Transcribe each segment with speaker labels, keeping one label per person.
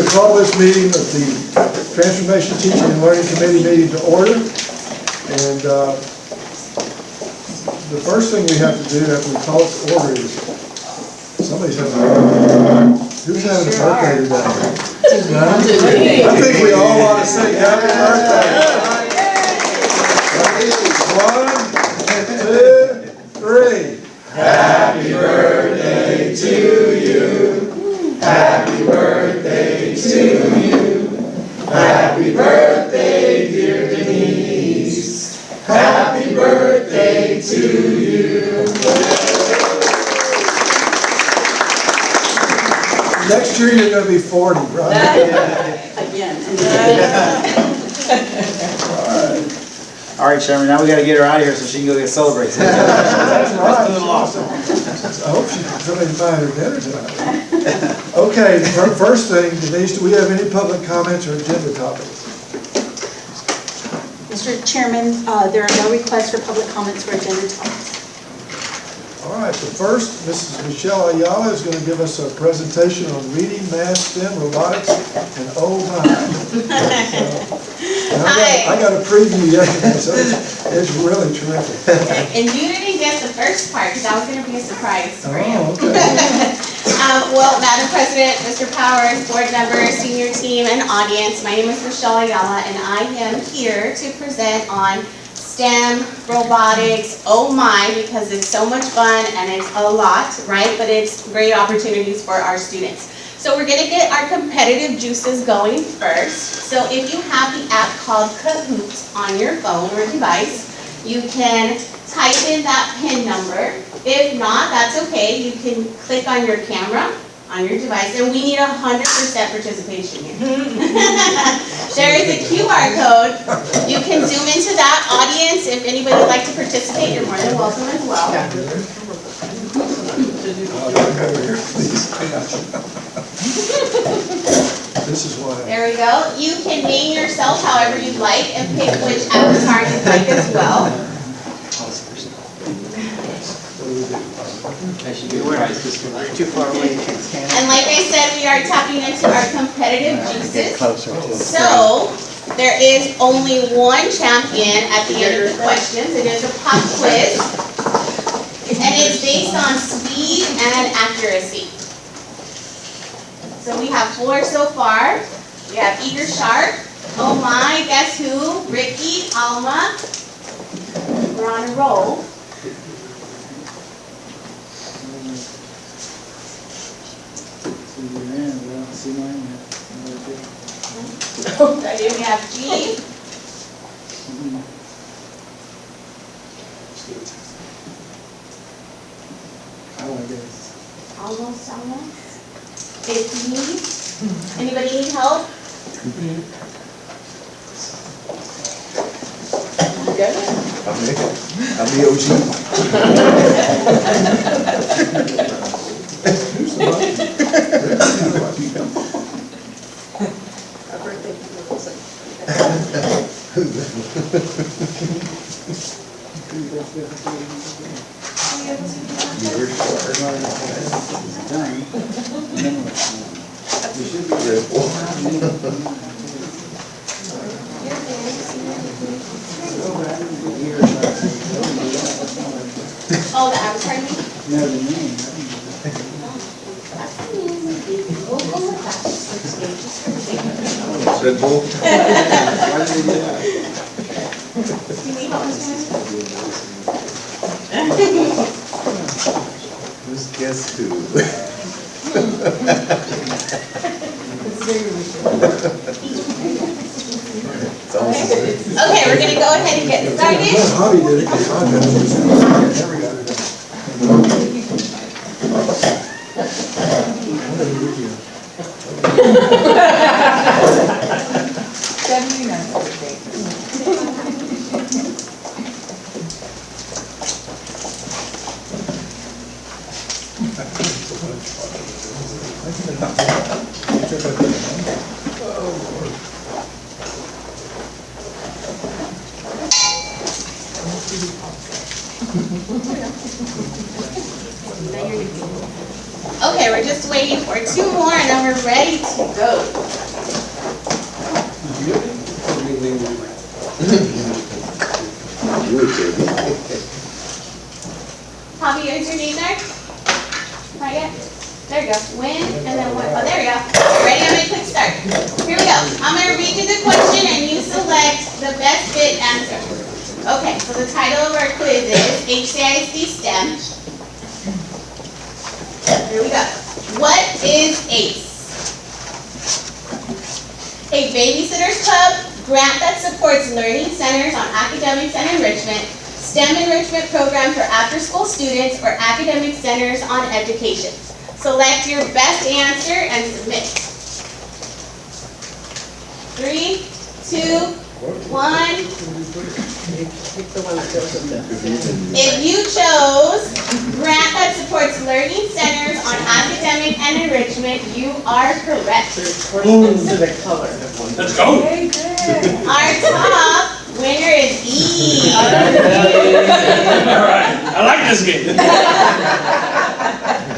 Speaker 1: to call this meeting of the Transformation Teaching and Learning Committee meeting to order. And the first thing we have to do after we call it to order is somebody's having a birthday. Who's having a birthday today? I think we all want to say happy birthday. 1, 2, 3.
Speaker 2: Happy birthday to you. Happy birthday to you. Happy birthday, dear Denise. Happy birthday to you.
Speaker 1: Next year you're going to be 40, right?
Speaker 3: Again.
Speaker 4: All right, Sherman, now we gotta get her out of here so she can go get celebrated.
Speaker 1: That's right. I hope somebody's buying her dinner tonight. Okay, first thing, Denise, do we have any public comments or agenda topics?
Speaker 3: Mr. Chairman, there are no requests for public comments for agenda topics.
Speaker 1: All right, the first, Mrs. Michelle Ayala is going to give us a presentation on reading, math, STEM, robotics, and oh my. I got a preview yesterday, so it's really terrific.
Speaker 5: And you didn't get the first part, because that was going to be a surprise for you.
Speaker 1: Oh, okay.
Speaker 5: Well, Madam President, Mr. Powers, board members, senior team, and audience, my name is Michelle Ayala, and I am here to present on STEM, robotics, oh my, because it's so much fun and it's a lot, right? But it's great opportunities for our students. So we're gonna get our competitive juices going first. So if you have the app called Kahoot on your phone or device, you can type in that PIN number. If not, that's okay. You can click on your camera on your device, and we need 100% participation here. There is a QR code. You can zoom into that. Audience, if anybody would like to participate, you're more than welcome as well.
Speaker 1: This is why.
Speaker 5: There we go. You can name yourself however you'd like and pick which avatar you'd like as well.
Speaker 4: Too far away.
Speaker 5: And like I said, we are tapping into our competitive juices. So there is only one champion at the end of the questions. It is a pop quiz. And it's based on speed and accuracy. So we have 4 so far. We have Eager Shark, Oh My, Guess Who, Ricky, Alma. We're on a roll. Right here we have G. Almost. It's me. Anybody need help?
Speaker 2: I'm the OG.
Speaker 5: Oh, the avatar name?
Speaker 4: No, the name.
Speaker 2: Red Bull.
Speaker 5: You need help, Mr.
Speaker 2: Who's Guess Who? It's almost as good.
Speaker 5: Okay, we're gonna go ahead and get started.
Speaker 1: Hobby did it. There we go.
Speaker 5: Okay, we're just waiting for 2 more and then we're ready to go. Javi, is your name there? Not yet? There you go. When and then what? Oh, there we go. Ready? I'm gonna click start. Here we go. I'm gonna read you the question and you select the best fit answer. Okay, so the title of our quiz is HCISD STEM. Here we go. What is ACE? A Babysitters Club, grant that supports learning centers on academics and enrichment, STEM enrichment program for after-school students, or academic centers on education. Select your best answer and submit. 3, 2, 1. If you chose grant that supports learning centers on academic and enrichment, you are correct.
Speaker 6: Let's go.
Speaker 5: Our top winner is E.
Speaker 6: All right. I like this game.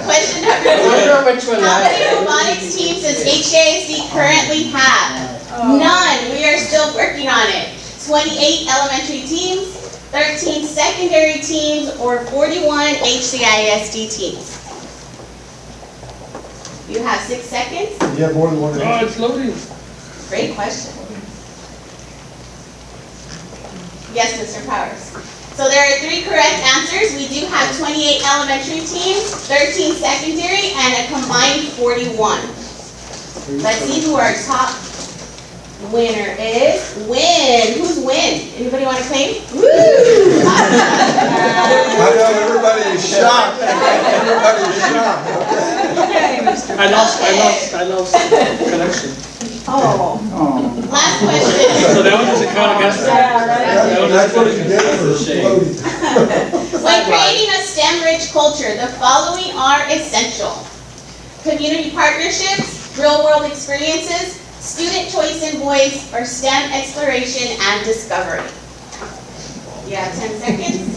Speaker 5: Question number 2. How many robotics teams does HCISD currently have? None. We are still working on it. 28 elementary teams, 13 secondary teams, or 41 HCISD teams. You have 6 seconds.
Speaker 1: You have more than one.
Speaker 6: Oh, it's loading.
Speaker 5: Great question. Yes, Mr. Powers. So there are 3 correct answers. We do have 28 elementary teams, 13 secondary, and a combined 41. Let's see who our top winner is. Win. Who's Win? Anybody want to claim? Woo!
Speaker 2: I know everybody is shocked. Everybody is shocked.
Speaker 6: I lost connection.
Speaker 5: Oh. Last
Speaker 6: So
Speaker 5: question.
Speaker 6: that one doesn't count against me?
Speaker 1: That's what you get for floating.
Speaker 5: When creating a STEM-rich culture, the following are essential: community partnerships, real-world experiences, student choice and voice, or STEM exploration and discovery. You have 10 seconds.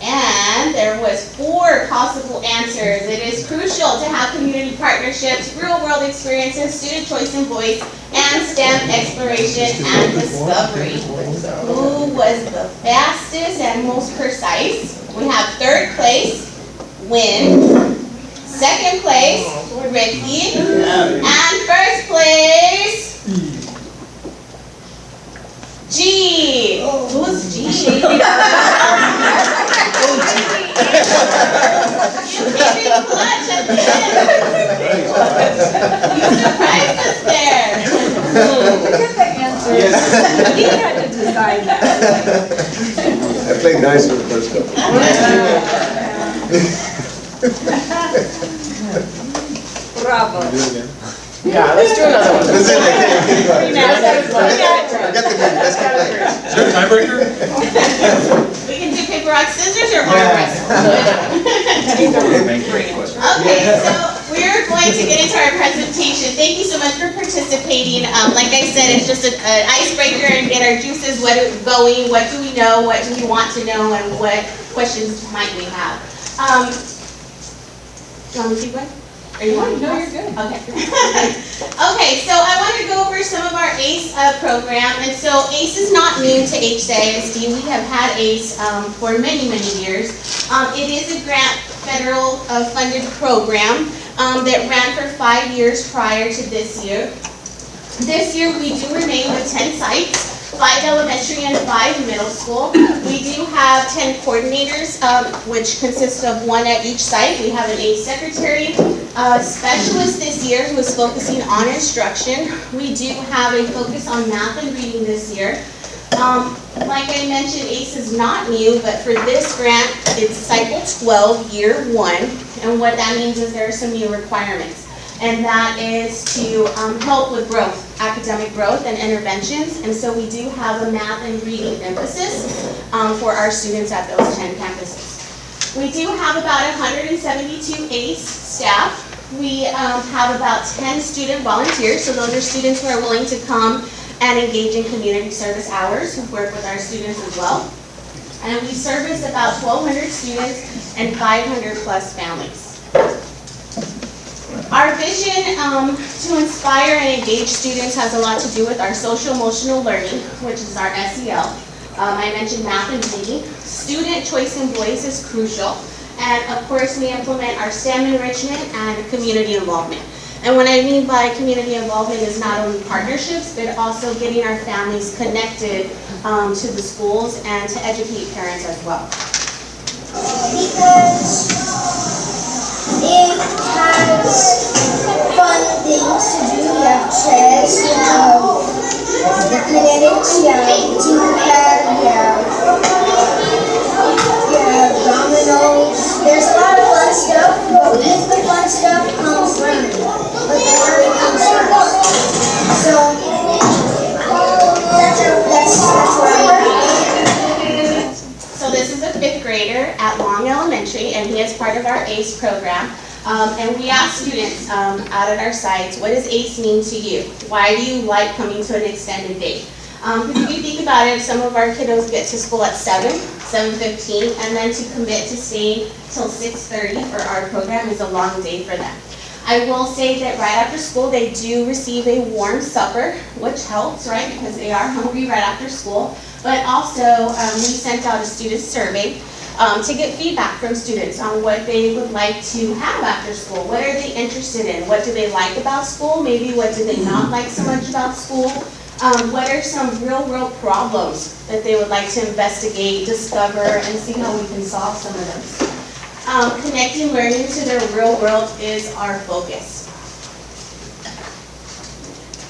Speaker 5: And there was 4 possible answers. It is crucial to have community partnerships, real-world experiences, student choice and voice, and STEM exploration and discovery. Who was the fastest and most precise? We have 3rd place, Win. 2nd place, Ricky. And 1st place, G. Who's G? You came in clutch at the end. You surprised us there.
Speaker 3: You had to decide that.
Speaker 2: I played nice for the first couple.
Speaker 3: Bravo.
Speaker 7: Yeah, let's do another one.
Speaker 2: That's it, I can't get it.
Speaker 3: That's
Speaker 2: Forget the movie, let's keep playing.
Speaker 6: Is there a tiebreaker?
Speaker 5: We can do paper, rock, scissors, or arm wrestle. Okay, so we're going to get into our presentation. Thank you so much for participating. Like I said, it's just an icebreaker and get our juices going. What do we know? What do we want to know? And what questions might we have? Do you want me to keep going? Are you wanting to?
Speaker 3: No, you're good.
Speaker 5: Okay. Okay, so I want to go over some of our ACE program. And so ACE is not new to HCISD. We have had ACE for many, many years. It is a grant federal funded program that ran for 5 years prior to this year. This year we do remain with 10 sites. 5 elementary and 5 middle school. We do have 10 coordinators, which consists of 1 at each site. We have an ACE secretary, specialist this year who is focusing on instruction. We do have a focus on math and reading this year. Like I mentioned, ACE is not new, but for this grant, it's cycle 12, year 1. And what that means is there are some new requirements. And that is to help with growth, academic growth and interventions. And so we do have a math and reading emphasis for our students at those 10 campuses. We do have about 172 ACE staff. We have about 10 student volunteers, so those are students who are willing to come and engage in community service hours, who work with our students as well. And we service about 1,200 students and 500 plus families. Our vision to inspire and engage students has a lot to do with our social emotional learning, which is our SEL. I mentioned math and reading. Student choice and voice is crucial. And of course, we implement our STEM enrichment and community involvement. And what I mean by community involvement is not only partnerships, but also getting our families connected to the schools and to educate parents as well.
Speaker 8: Because it has fun things to do. You have chess, you have the kinetics, you have team pad, you have dominoes. There's a lot of fun stuff, but with the fun stuff comes learning. But the learning comes first. So that's what I like.
Speaker 5: So this is a 5th grader at Long Elementary, and he is part of our ACE program. And we ask students out at our sites, what does ACE mean to you? Why do you like coming to an extended day? Because if you think about it, some of our kiddos get to school at 7:15, and then to commit to staying till 6:30 for our program is a long day for them. I will say that right after school, they do receive a warm supper, which helps, right? Because they are hungry right after school. But also, we sent out a student survey to get feedback from students on what they would like to have after school. What are they interested in? What do they like about school? Maybe what do they not like so much about school? What are some real world problems that they would like to investigate, discover, and see how we can solve some of those? Connecting learning to their real world is our focus.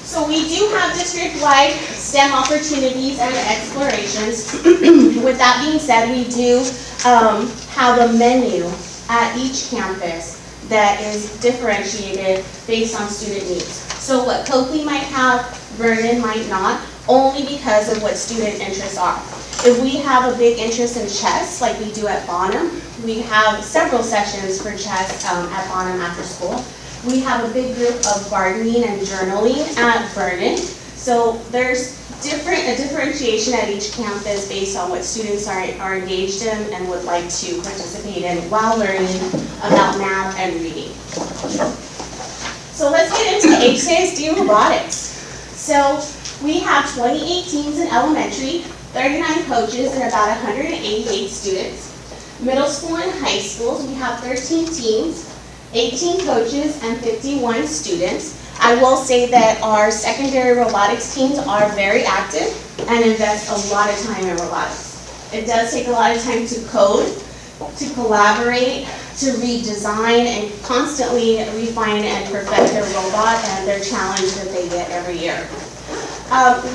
Speaker 5: So we do have district-wide STEM opportunities and explorations. With that being said, we do have a menu at each campus that is differentiated based on student needs. So what Coakley might have, Vernon might not, only because of what student interests are. If we have a big interest in chess, like we do at Bonham, we have several sessions for chess at Bonham after school. We have a big group of gardening and journaling at Vernon. So there's a differentiation at each campus based on what students are engaged in and would like to participate in while learning about math and reading. So let's get into HCISD robotics. So we have 28 teams in elementary, 39 coaches, and about 188 students. Middle school and high schools, we have 13 teams, 18 coaches, and 51 students. I will say that our secondary robotics teams are very active and invest a lot of time in robotics. It does take a lot of time to code, to collaborate, to redesign, and constantly refine and perfect their robot and their challenge that they get every year.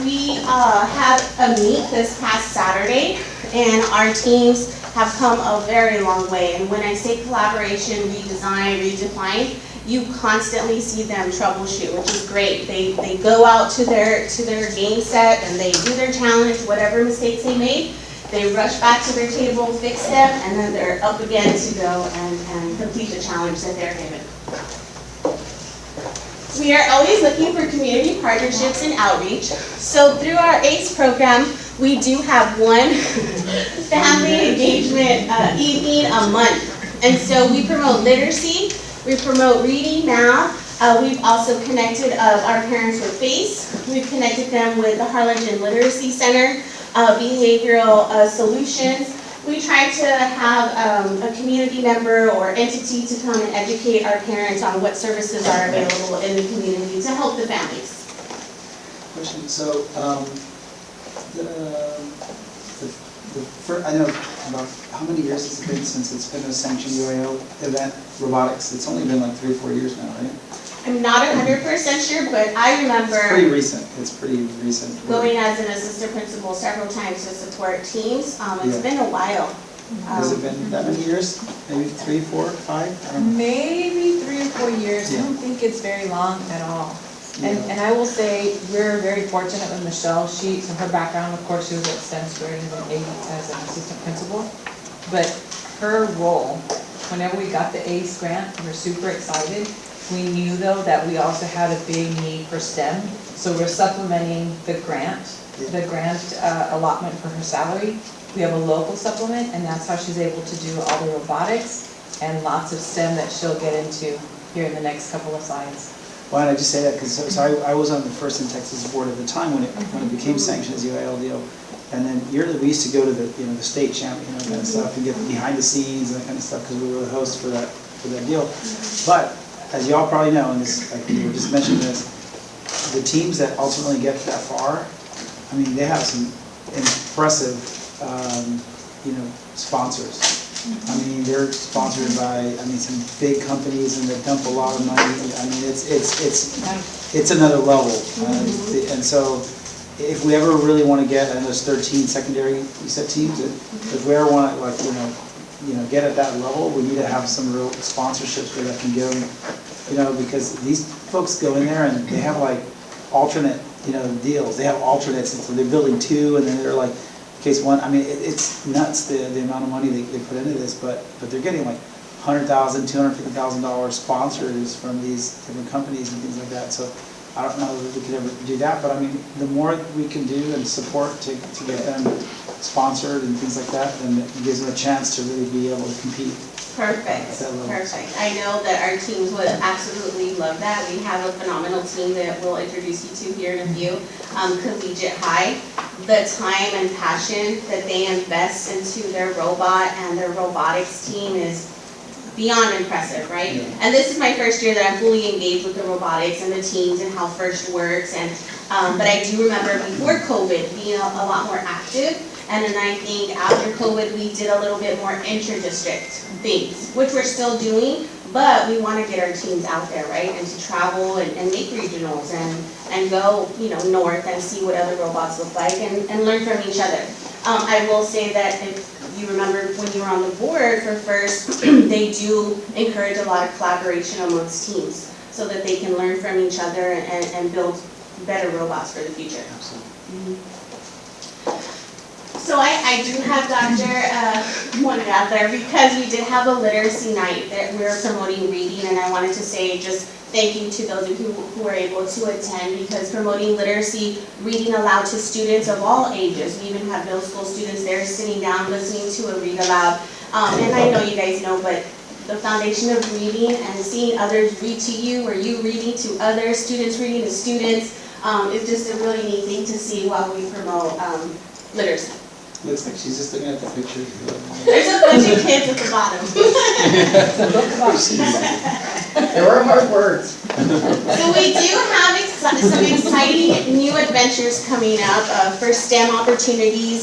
Speaker 5: We had a meet this past Saturday, and our teams have come a very long way. And when I say collaboration, redesign, redefine, you constantly see them troubleshoot, which is great. They go out to their game set and they do their challenge, whatever mistakes they made. They rush back to their table, fix them, and then they're up again to go and complete the challenge that they're given. We are always looking for community partnerships and outreach. So through our ACE program, we do have one family engagement evening a month. And so we promote literacy, we promote reading, math. We've also connected our parents with FACE. We've connected them with the Harlingen Literacy Center, behavioral solutions. We try to have a community member or entity to come and educate our parents on what services are available in the community to help the families.
Speaker 4: Question, so, I know about, how many years has it been since it's been a sanctioned UAL event, robotics? It's only been like 3 or 4 years now, right?
Speaker 5: I'm not 100% sure, but I remember
Speaker 4: It's pretty recent, it's pretty recent.
Speaker 5: going as an assistant principal several times to support teams. It's been a while.
Speaker 4: Has it been that many years? Maybe 3, 4, 5? I don't know.
Speaker 7: Maybe 3 or 4 years. I don't think it's very long at all. And I will say, we're very fortunate with Michelle. So her background, of course, she was at STEM Squared and then as an assistant principal. But her role whenever we got the ACE grant, we were super excited. We knew though that we also had a big need for STEM, so we're supplementing the grant allotment for her salary. We have a local supplement, and that's how she's able to do all the robotics and lots of STEM that she'll get into here in the next couple of slides.
Speaker 4: Why did I just say that? Because I was on the First in Texas board at the time when it became sanctioned as UIL deal. And then yearly, we used to go to the the state champion kind of stuff and get behind the scenes and that kind of stuff because we were the host for that deal. But as y'all probably know, and this like you were just mentioning this, the teams that ultimately get that far, I mean, they have some impressive sponsors. I mean, they're sponsored by some big companies and they dump a lot of money. I mean, it's another level. And so, if we ever really want to get, and there's 13 secondary you said teams, if we ever want to get at that level, we need to have some real sponsorships where that can give them, because these folks go in there and they have like alternate deals. They have alternates, and so they're building two, and then they're like. Case one, I mean, it's nuts the amount of money they put into this, but they're getting like $100,000, $250,000 sponsors from these different companies and things like that. So I don't know if we could ever do that, but I mean, the more we can do and support to get them sponsored and things like that, then it gives them a chance to really be able to compete.
Speaker 5: Perfect, perfect. I know that our teams would absolutely love that. We have a phenomenal team that we'll introduce you to here in a few. Collegiate High, the time and passion that they invest into their robot and their robotics team is beyond impressive, right? Yeah. And this is my first year that I'm fully engaged with the robotics and the teams and how FIRST works. And but I do remember before COVID being a lot more active. And then I think after COVID, we did a little bit more inter-district things, which we're still doing, but we want to get our teams out there, right? And to travel and make regionals and go, north and see what other robots look like and learn from each other. I will say that if you remember when you were on the board for FIRST, they do encourage a lot of collaboration amongst teams so that they can learn from each other and build better robots for the future.
Speaker 4: Absolutely.
Speaker 5: So I do have Dr. wanted out there because we did have a literacy night that we were promoting reading, and I wanted to say just thank you to those of you who were able to attend, because promoting literacy, reading aloud to students of all ages. We even have middle school students there sitting down listening to a read aloud. And I know you guys know, but the foundation of reading and seeing others read to you or you reading to others, students reading to students, is just a really neat thing to see while we promote literacy.
Speaker 4: Looks like she's just looking at the pictures.
Speaker 5: There's a bunch of kids at the bottom.
Speaker 9: There were hard words.
Speaker 5: So we do have some exciting new adventures coming up for STEM opportunities,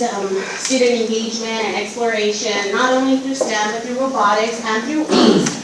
Speaker 5: student engagement and exploration, not only through STEM, but through robotics and through ACE.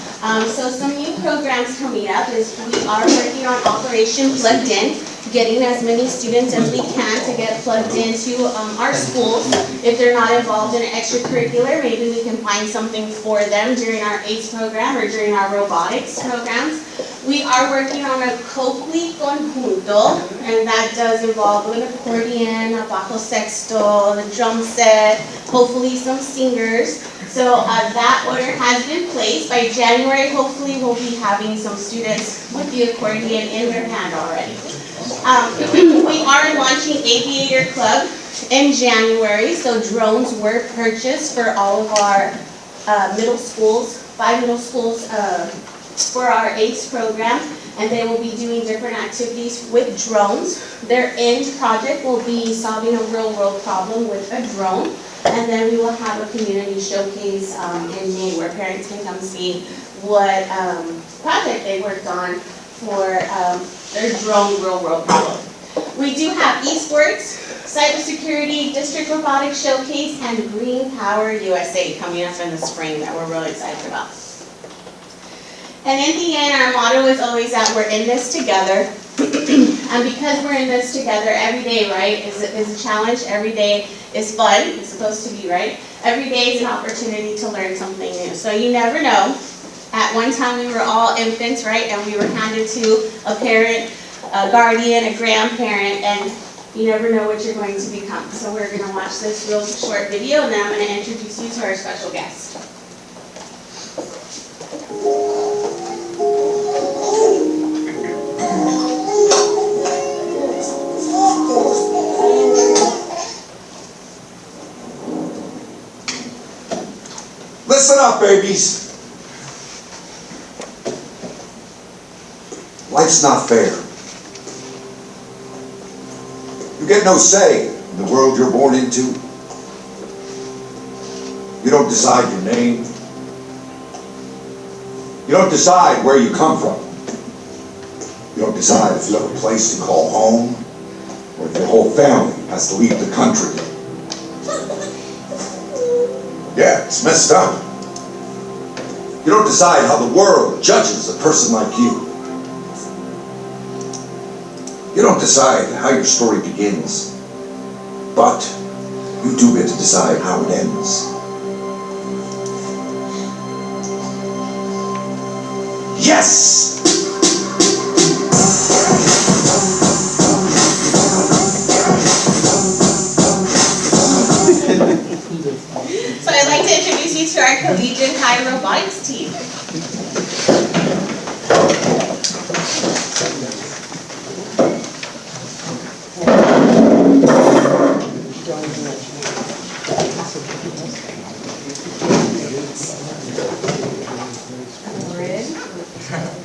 Speaker 5: So some new programs coming up is we are working on Operation Plugged In, getting as many students as we can to get plugged into our schools. If they're not involved in an extracurricular, maybe we can find something for them during our ACE program or during our robotics programs. We are working on a Copley Conjunto, and that does involve an accordion, a bajo sexto, the drum set, hopefully some singers. So that order has been placed. By January, hopefully we'll be having some students with the accordion in their hand already. We are launching Aviator Club in January, so drones were purchased for all of our middle schools, 5 middle schools for our ACE program, and they will be doing different activities with drones. Their end project will be solving a real-world problem with a drone, and then we will have a community showcase in May where parents can come see what project they worked on for their drone real-world problem. We do have esports, cybersecurity, district robotics showcase, and Green Power USA coming up in the spring that we're really excited about. And in the end, our motto is always that we're in this together. And because we're in this together, every day, right, is a challenge. Every day is fun. It's supposed to be, right? Every day is an opportunity to learn something new. So you never know. At one time, we were all infants, right? And we were handed to a parent, a guardian, a grandparent, and you never know what you're going to become. So we're going to watch this real short video, and then I'm going to introduce you to our special guest.
Speaker 10: babies. Life's not fair. You get no say in the world you're born into. You don't decide your name. You don't decide where you come from. You don't decide if you have a place to call home, or if your whole family has to leave the country. Yeah, it's messed up. You don't decide how the world judges a person like you. You don't decide how your story begins, but you do get to decide how it ends. Yes!
Speaker 5: So I'd like to introduce you to our Collegiate High Robotics team.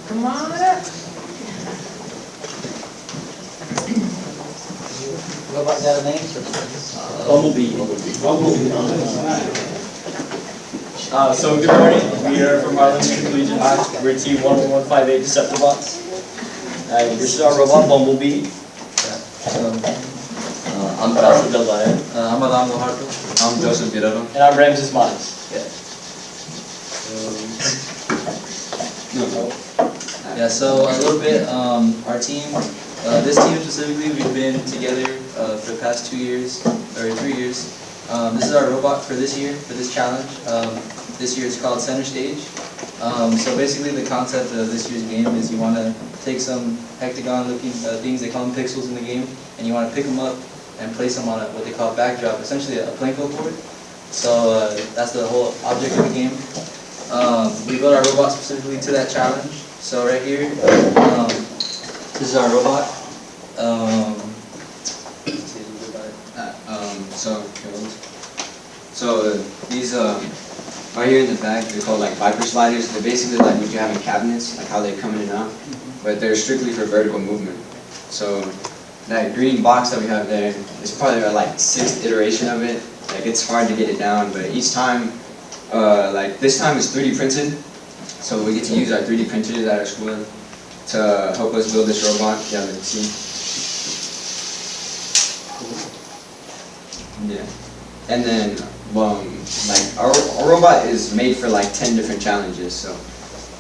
Speaker 7: Come on up.
Speaker 4: Robot got a name?
Speaker 6: Bumblebee. So good morning. We are from Arlington Collegiate High. We're T11158 Deceptibots. This is our robot Bumblebee. I'm Basil Del Valle.
Speaker 11: I'm Adam Loharto. I'm Joseph Guerrero.
Speaker 6: And I'm Ramses Miles.
Speaker 11: Yeah, so a little bit, our team, this team specifically, we've been together for the past 2 years, or 3 years. This is our robot for this year, for this challenge. This year it's called Center Stage. So basically the concept of this year's game is you want to take some hectagon looking things, they call them pixels in the game, and you want to pick them up and place them on what they call a backdrop, essentially a Plinko board. So that's the whole object of the game. We built our robot specifically to that challenge. So right here, this is our robot.
Speaker 12: These right here in the back, they're called like Viper sliders. They're basically like what you have in cabinets, like how they come in and out, but they're strictly for vertical movement. So that green box that we have there is probably our like 6th iteration of it. Like it's hard to get it down, but each time, like this time is 3D printed. So we get to use our 3D printers at our school to help us build this robot. Yeah, let's see. Yeah. And then, like our robot is made for like 10 different challenges. So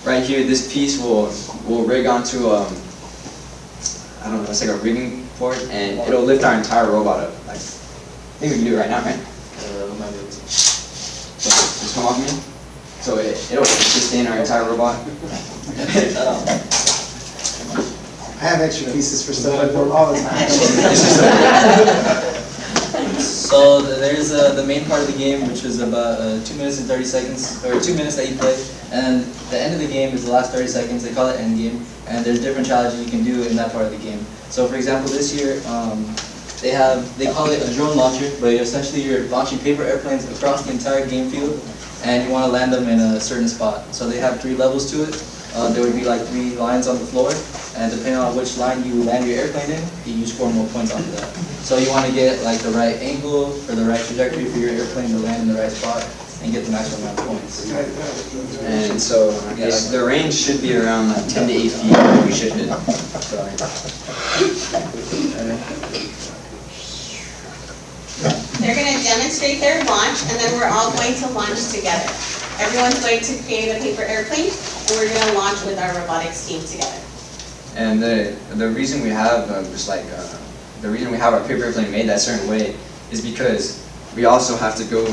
Speaker 12: right here, this piece will rig onto I don't know, it's like a rigging port, and it'll lift our entire robot up. Like, I think we can do it right now, right? So just come off me. So it'll sustain our entire robot.
Speaker 4: I have extra pieces for stuff I build all the time.
Speaker 11: So there's the main part of the game, which is about 2 minutes and 30 seconds, or 2 minutes that you play, and the end of the game is the last 30 seconds. They call it end game, and there's different challenges you can do in that part of the game. So for example, this year they call it a drone launcher, but essentially you're launching paper airplanes across the entire game field, and you want to land them in a certain spot. So they have 3 levels to it. There would be like 3 lines on the floor, and depending on which line you land your airplane in, you score more points off of that. So you want to get like the right angle or the right trajectory for your airplane to land in the right spot and get the maximum amount of points.
Speaker 12: And so the range should be around like 10 to 8 feet. We should hit.
Speaker 5: They're going to demonstrate their launch, and then we're all going to launch together. Everyone's going to create a paper airplane, and we're going to launch with our robotics team together.
Speaker 12: And the reason we have the reason we have our paper airplane made that certain way is because we also have to go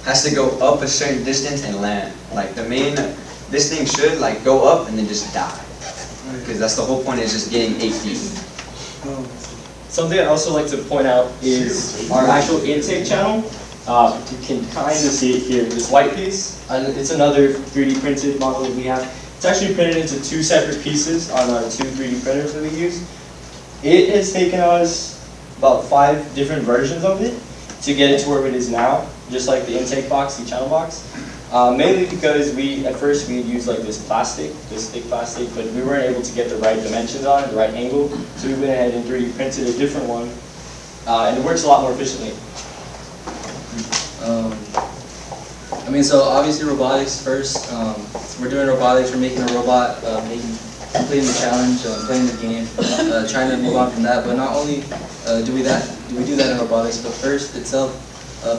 Speaker 12: has to go up a certain distance and land. Like this thing should like go up and then just die, because that's the whole point, is just getting 8 feet.
Speaker 6: Something I'd also like to point out is our actual intake channel. You can kind of see it here, this white piece. It's another 3D printed model that we have. It's actually printed into 2 separate pieces on our 2 3D printers that we use. It has taken us about 5 different versions of it to get it to where it is now, just like the intake box, the channel box. Mainly because at first we had used like this thick plastic, but we weren't able to get the right dimensions on it, the right angle, so we went ahead and 3D printed a different one, and it works a lot more efficiently.
Speaker 11: I mean, so obviously robotics first. We're doing robotics. We're making a robot, completing the challenge, playing the game, trying to move on from that. But not only do we do that in robotics, but first itself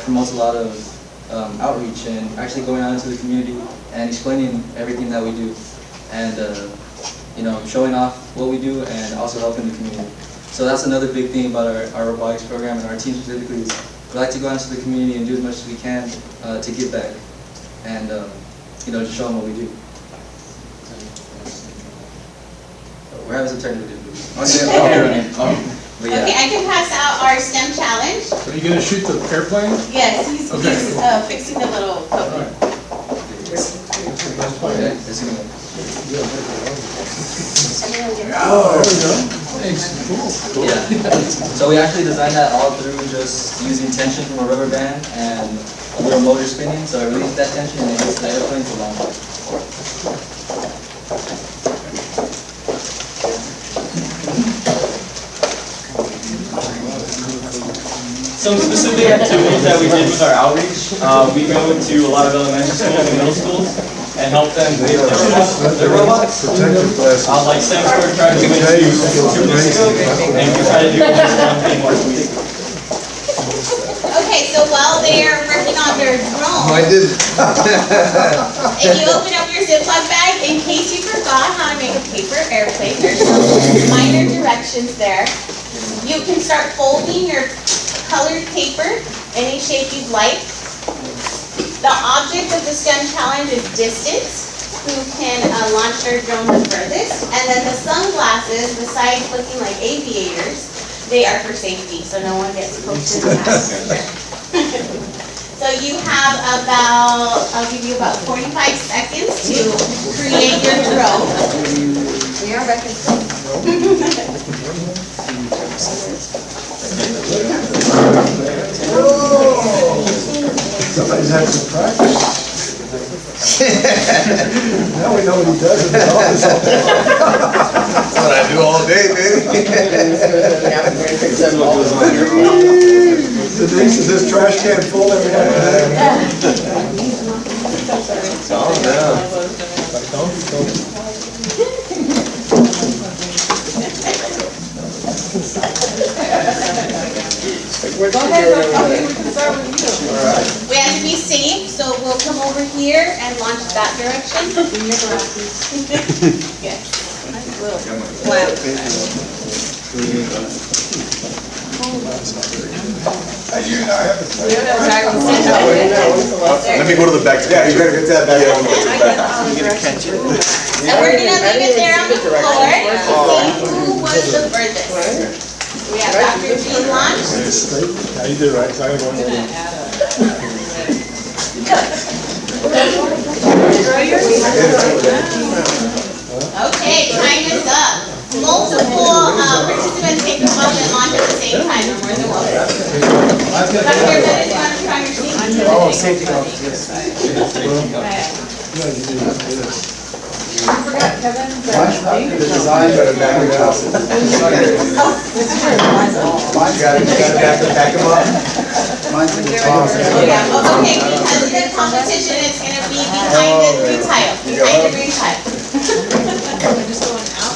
Speaker 11: promotes a lot of outreach and actually going out into the community and explaining everything that we do, and you know, showing off what we do and also helping the community. So that's another big thing about our robotics program and our team specifically is we like to go out into the community and do as much as we can to give back and you know, just show them what we do. We're having some technical difficulties. But yeah.
Speaker 5: Okay, I can pass out our STEM challenge.
Speaker 2: Are you gonna shoot the airplane?
Speaker 5: Yes, he's fixing the little puppet.
Speaker 2: Oh, there we go. Thanks. Cool.
Speaker 11: Yeah. So we actually designed that all through just using tension from a rubber band and a little motor spinning. So I release that tension and it gets the airplane to launch.
Speaker 6: Some specific activities that we did with our outreach, we go to a lot of elementary schools and middle schools and help them with their robots. Like Stanford tried to do 2 weeks ago, and we try to do almost one thing once a week.
Speaker 5: Okay, so while they're working on their drone,
Speaker 2: I did.
Speaker 5: if you open up your Ziploc bag, in case you forgot how to make a paper airplane, there's some minor directions there. You can start folding your colored paper any shape you'd like. The object of the STEM challenge is distance, who can launch their drone the furthest, and then the sunglasses, besides looking like aviators, they are for safety, so no one gets close to the passenger. So you have about, I'll give you about 45 seconds to create your drone.
Speaker 9: We are back in.
Speaker 1: Somebody's had some practice. Now we know what he does in his office.
Speaker 2: That's what I do all day, baby.
Speaker 1: Denise, is this trash can full every now and then?
Speaker 2: Calm down.
Speaker 5: We have to be safe, so we'll come over here and launch that direction. Yes.
Speaker 2: Let me go to the back. Yeah, you better get to that back.
Speaker 5: And we're gonna leave it there on the floor to see who was the furthest. We have Dr. G launched.
Speaker 2: How you did right, so I got one more.
Speaker 5: Okay, time is up. Multiple participants can come up and launch at the same time. You're more than welcome. Dr. Bennett, do you want to try your seat?
Speaker 4: Oh, safety goggles, yes.
Speaker 7: I forgot Kevin.
Speaker 4: The design better back it up. Mine's got it, back them up. Mine's in the top.
Speaker 5: Yeah, okay, because of the competition, it's gonna be behind the green tile, behind the green tile. Just going out.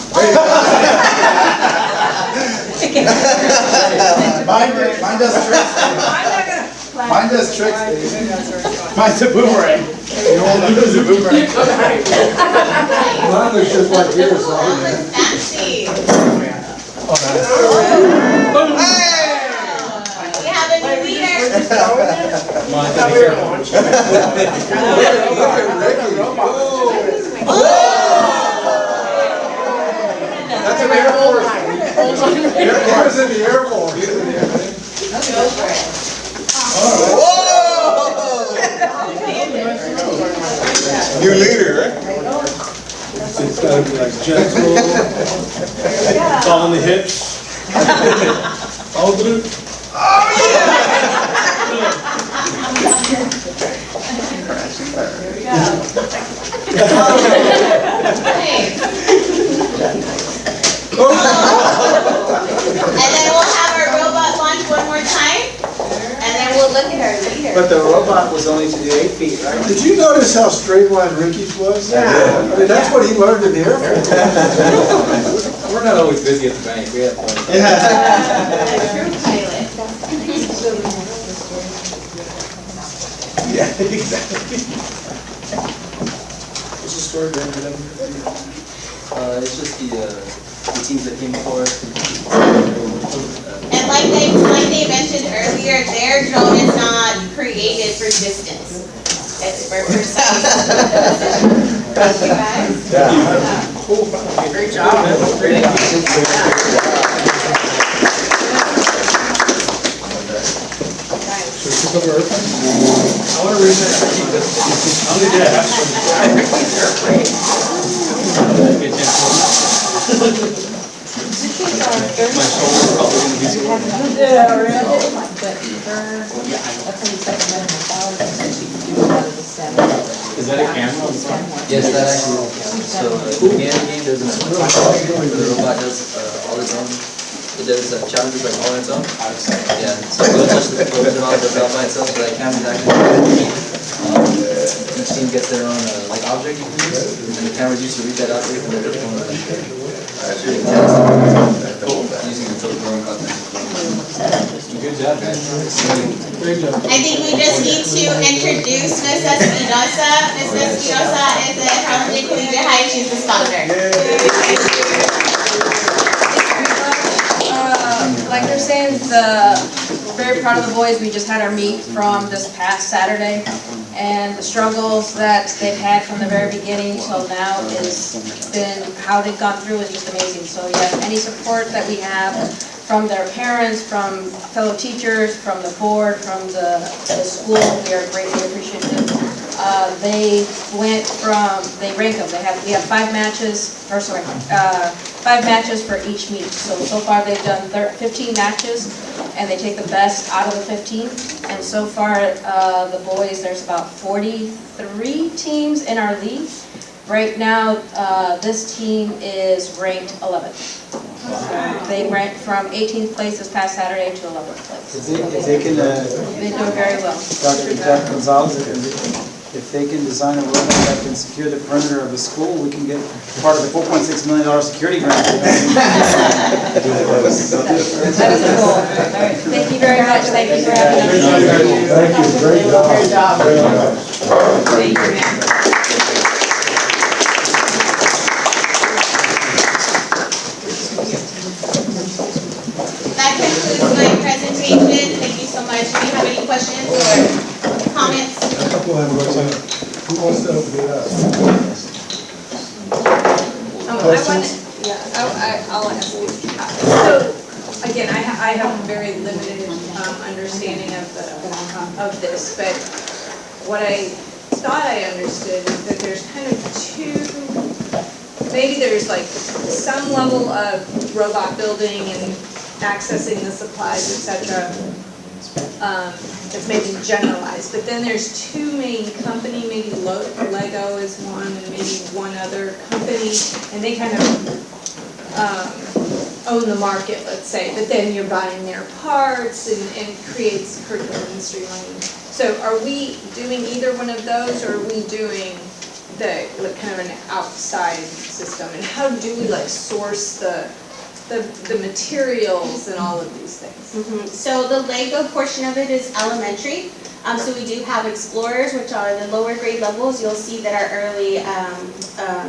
Speaker 4: Mine does tricks. Mine does tricks. Mine's a boomerang. Mine is a boomerang.
Speaker 1: Mine looks just like yours.
Speaker 5: Fancy. We have a new leader.
Speaker 2: That's an Air Force.
Speaker 1: Air Force in the Air Force.
Speaker 5: Go for it.
Speaker 2: New leader, right?
Speaker 1: It's gotta be like gentle. It's all in the hips. All through. Oh, yeah!
Speaker 5: go. Nice. And then we'll have our robot launch one more time, and then we'll look at our leader.
Speaker 4: But the robot was only to do 8 feet, right?
Speaker 1: Did you notice how streamlined Ricky's was?
Speaker 4: Yeah.
Speaker 1: I mean, that's what he learned in the Air Force.
Speaker 11: We're not always busy at the bank, we have fun.
Speaker 5: A true pilot.
Speaker 2: Yeah, exactly.
Speaker 1: What's the story behind it?
Speaker 11: It's just the teams that came before us.
Speaker 5: And like they mentioned earlier, their drone is not created for distance. It's for precise precision. Thank you guys.
Speaker 9: Great job.
Speaker 1: Should we pick up our airplane?
Speaker 2: I want to read that. Only did I have my shoulder's probably going to be sore.
Speaker 7: Yeah, really? But her, that's how you set the minimum hours, so she can do a lot of the STEM.
Speaker 6: Is that a camera on the front?
Speaker 11: Yes, that actually, so at the beginning of the game, there's an where the robot does all its own, it does challenges like all on its own. Yeah, so we'll touch the controls and all of it by itself, so that camera's actually each team gets their own like object you can use, and the camera's used to read that object and they're just using the tilt drone content.
Speaker 2: Good job, man.
Speaker 1: Great job.
Speaker 5: I think we just need to introduce Ms. Espinosa. Ms. Espinosa is the Harlingen Collegiate High. She's the sponsor.
Speaker 9: Like they're saying, we're very proud of the boys. We just had our meet from this past Saturday, and the struggles that they've had from the very beginning till now has been, how they've gone through is just amazing. So yes, any support that we have from their parents, from fellow teachers, from the board, from the school, we are greatly appreciative. They went from, they rank them, we have 5 matches, 5 matches for each meet. So far they've done 15 matches, and they take the best out of the 15. And so far, the boys, there's about 43 teams in our league. Right now, this team is ranked 11th. They ranked from 18th place this past Saturday to 11th place.
Speaker 4: If they can,
Speaker 9: They're doing very well.
Speaker 4: Dr. Jack Gonzalez, if they can design a robot that can secure the perimeter of a school, we can get part of the $4.6 million security grant.
Speaker 9: That is a goal. All right. Thank you very much. Thank you for having us.
Speaker 1: Thank you, great job.
Speaker 9: Great job.
Speaker 1: Very nice.
Speaker 9: Thank you, ma'am.
Speaker 5: That concludes my presentation. Thank you so much. Do you have any questions or comments?
Speaker 1: A couple have questions. Who wants to open it up?
Speaker 13: I'll ask you. So, again, I have a very limited understanding of this, but what I thought I understood is that there's kind of maybe there's like some level of robot building and accessing the supplies, etc. That's maybe generalized, but then there's 2 main company, maybe Lego is one, and maybe one other company, and they kind of own the market, let's say, but then you're buying their parts, and it creates curriculum and streamlining. So are we doing either one of those, or are we doing the like kind of an outside system? And how do we like source the materials and all of these things?
Speaker 5: So the Lego portion of it is elementary. So we do have Explorers, which are the lower grade levels. You'll see that our early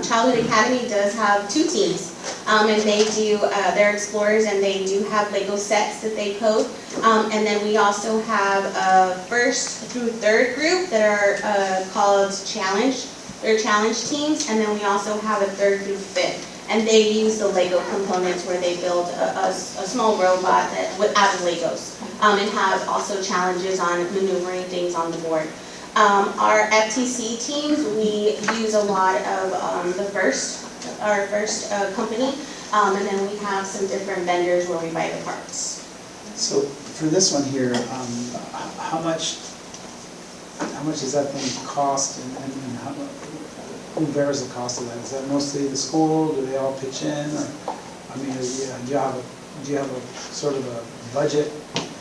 Speaker 5: childhood academy does have 2 teams. And they do, they're Explorers, and they do have Lego sets that they code. And then we also have a 1st through 3rd group that are called Challenge. They're challenge teams. And then we also have a 3rd through 5th. And they use the Lego components where they build a small robot out of Legos, and have also challenges on maneuvering things on the board. Our FTC teams, we use a lot of our first company, and then we have some different vendors where we buy the parts.
Speaker 4: So for this one here, how much how much does that thing cost and how, who bears the cost of that? Is that mostly the school? Do they all pitch in? Or, I mean, do you have a sort of a budget?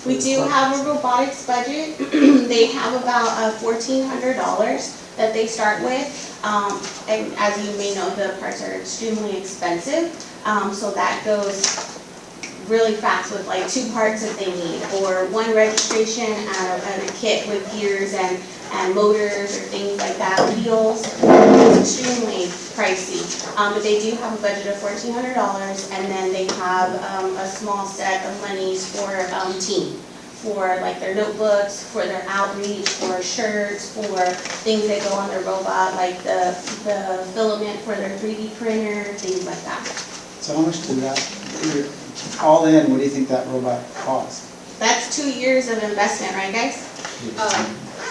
Speaker 5: We do have a robotics budget. They have about $1,400 that they start with. And as you may know, the parts are extremely expensive. So that goes really fast with like 2 parts that they need, or 1 registration and a kit with gears and motors or things like that, wheels. It's extremely pricey. But they do have a budget of $1,400, and then they have a small set of monies for team, for like their notebooks, for their outreach, for shirts, for things that go on their robot, like the filament for their 3D printer, things like that.
Speaker 4: So how much did that, all in, what do you think that robot costs?
Speaker 5: That's 2 years of investment, right guys?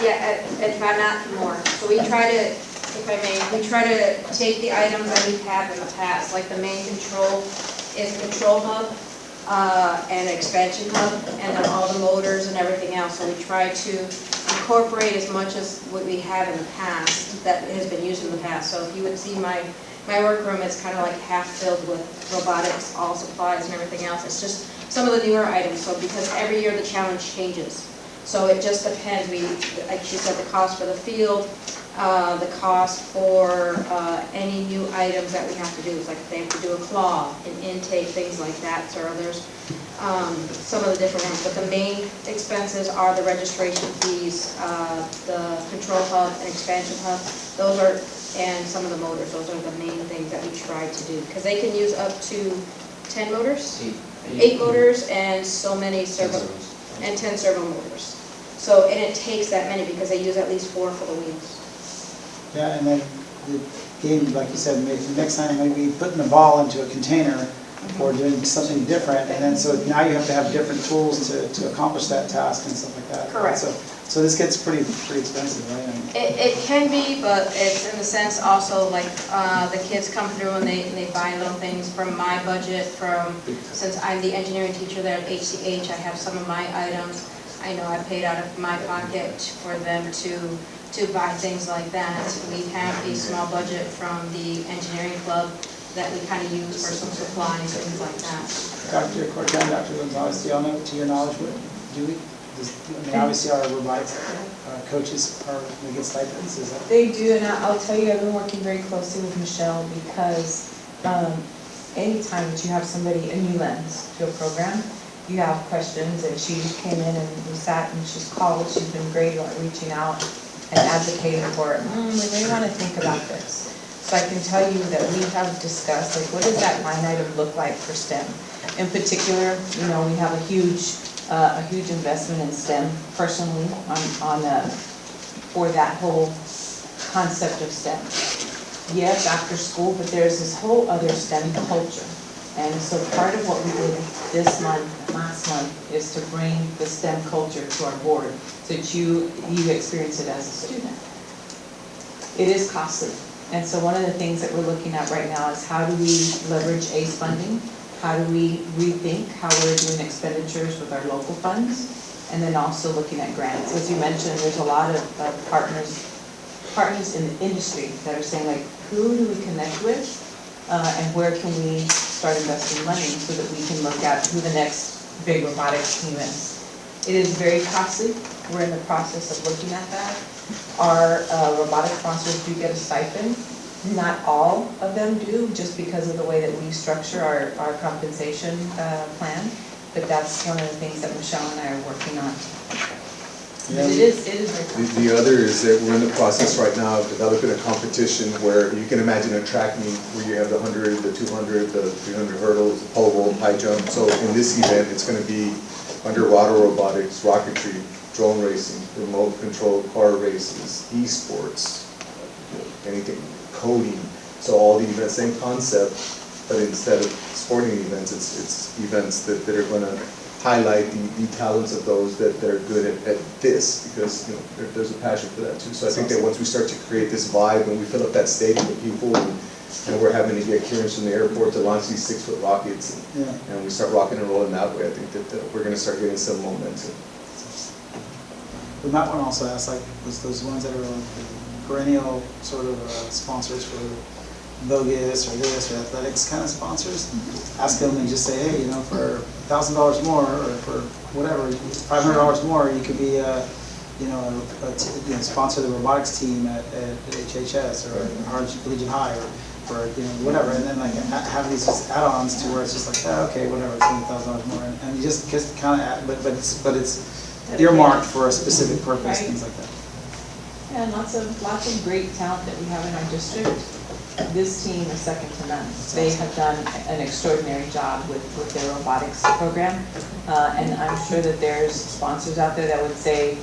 Speaker 9: Yeah, if not more. So we try to, if I may, we try to take the items that we've had in the past, like the main control is a control hub, and an expansion hub, and then all the motors and everything else. So we try to incorporate as much as what we have in the past, that has been used in the past. So if you would see my workroom, it's kind of like half filled with robotics, all supplies and everything else. It's just some of the newer items. So because every year the challenge changes. So it just depends. Like she said, the cost for the field, the cost for any new items that we have to do. It's like if they have to do a claw, an intake, things like that. So there's some of the different ones. But the main expenses are the registration fees, the control hub and expansion hub. Those are, and some of the motors. Those are the main things that we try to do. Because they can use up to 10 motors, 8 motors, and so many servo, and 10 servo motors. So, and it takes that many because they use at least 4 for the wheels.
Speaker 4: Yeah, and then the game, like you said, maybe next time maybe putting the ball into a container or doing something different, and then so now you have to have different tools to accomplish that task and stuff like that.
Speaker 9: Correct.
Speaker 4: So this gets pretty expensive, right? I mean,
Speaker 9: It can be, but it's in the sense also like the kids come through and they buy little things from my budget. Since I'm the engineering teacher there at HCH, I have some of my items. I know I paid out of my pocket for them to buy things like that. We have a small budget from the engineering club that we kind of use for some supplies, things like that.
Speaker 4: Dr. Corcoran, Dr. Gonzalez, do y'all know, to your knowledge, do we? I mean, obviously our robotics coaches they get stipends, is that?
Speaker 7: They do, and I'll tell you, I've been working very closely with Michelle because anytime that you have somebody, a new lens to a program, you have questions, and she came in and we sat and she's called, she's been great about reaching out and advocating for it. We really want to think about this. So I can tell you that we have discussed, like, what does that line item look like for STEM? In particular, you know, we have a huge investment in STEM personally for that whole concept of STEM. Yes, after school, but there's this whole other STEM culture. And so part of what we did last month, is to bring the STEM culture to our board so that you experience it as a student. It is costly. And so one of the things that we're looking at right now is how do we leverage ACE funding? How do we rethink how we're doing expenditures with our local funds? And then also looking at grants. As you mentioned, there's a lot of partners in the industry that are saying, like, who do we connect with? And where can we start investing money so that we can look at who the next big robotics team is. It is very costly. We're in the process of looking at that. Our robotic sponsors do get a stipend. Not all of them do, just because of the way that we structure our compensation plan. But that's one of the things that Michelle and I are working on.
Speaker 2: Yeah.
Speaker 7: It is very costly.
Speaker 2: The other is that we're in the process right now of developing a competition where you can imagine a track meet where you have the 100, the 200, the 300 hurdles, the pole vault, high jump. So in this event, it's going to be underwater robotics, rocketry, drone racing, remote control car races, esports, anything, coding. So all the events, same concept, but instead of sporting events, it's events that are going to highlight the talents of those that are good at this, because there's a passion for that too. So I think that once we start to create this vibe and we fill up that stadium with people, and we're having to get clearance from the airport to launch these 6-foot rockets, and we start rocking and rolling that way, I think that we're going to start getting some momentum.
Speaker 4: we might want to also ask, like, those ones that are like perennial sort of sponsors for Bogus or this or athletics kind of sponsors, ask them and just say, hey, for $1,000 more or for whatever, $500 more, you could be sponsor the robotics team at HHS or Harvard Collegiate High or whatever, and then like have these just add-ons to where it's just like, okay, whatever, it's $1,000 more, and you just kind of, but it's earmarked for a specific purpose, things like that.
Speaker 7: Yeah, and lots of great talent that we have in our district. This team is second to none. They have done an extraordinary job with their robotics program, and I'm sure that there's sponsors out there that would say,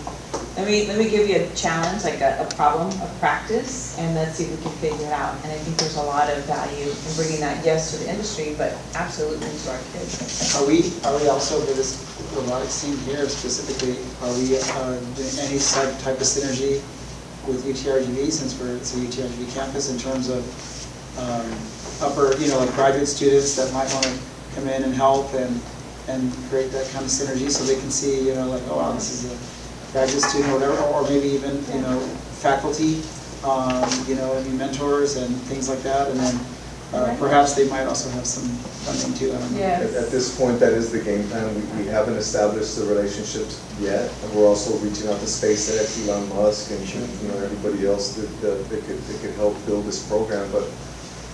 Speaker 7: let me give you a challenge, like a problem of practice, and let's see if we can figure it out. And I think there's a lot of value in bringing that, yes, to the industry, but absolutely to our kids.
Speaker 4: Are we also for this robotics team here specifically? Are we doing any type of synergy with UTRGV, since it's a UTRGV campus, in terms of upper, like graduate students that might want to come in and help and create that kind of synergy, so they can see, like, oh wow, this is a graduate student or whatever, or maybe even, faculty, any mentors and things like that, and then perhaps they might also have some funding too. I don't know.
Speaker 7: Yes.
Speaker 2: At this point, that is the game plan. We haven't established the relationships yet, and we're also reaching out to SpaceX, Elon Musk, and everybody else that could help build this program. But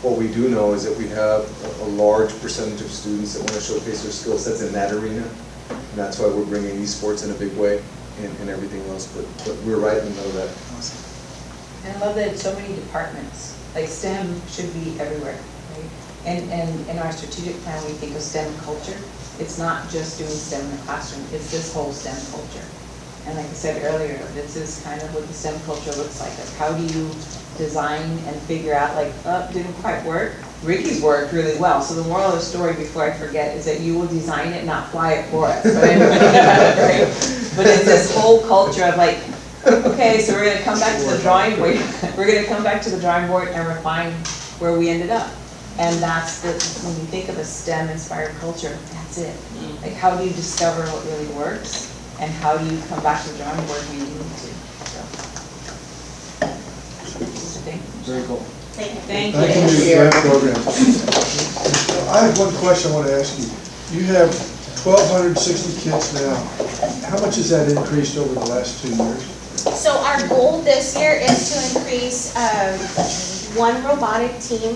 Speaker 2: what we do know is that we have a large percentage of students that want to showcase their skill sets in that arena, and that's why we're bringing esports in a big way and everything else. But we're right in the middle of that.
Speaker 4: Awesome.
Speaker 7: And I love that it's so many departments. Like STEM should be everywhere, right? And in our strategic plan, we think of STEM culture. It's not just doing STEM in the classroom, it's this whole STEM culture. And like I said earlier, this is kind of what the STEM culture looks like. Like, how do you design and figure out, like, didn't quite work? Ricky's worked really well. So the moral of the story, before I forget, is that you will design it, not fly it for us. But right? But it's this whole culture of like, okay, so we're going to come back to the drawing board. We're going to come back to the drawing board and refine where we ended up. And that's when you think of a STEM-inspired culture, that's it. Like, how do you discover what really works, and how do you come back to the drawing board when you need to?
Speaker 4: Very cool.
Speaker 7: Thank
Speaker 1: Thank you for that program. I have one question I want to ask you. You have 1,260 kids now. How much has that increased over the last 2 years?
Speaker 5: So our goal this year is to increase one robotic team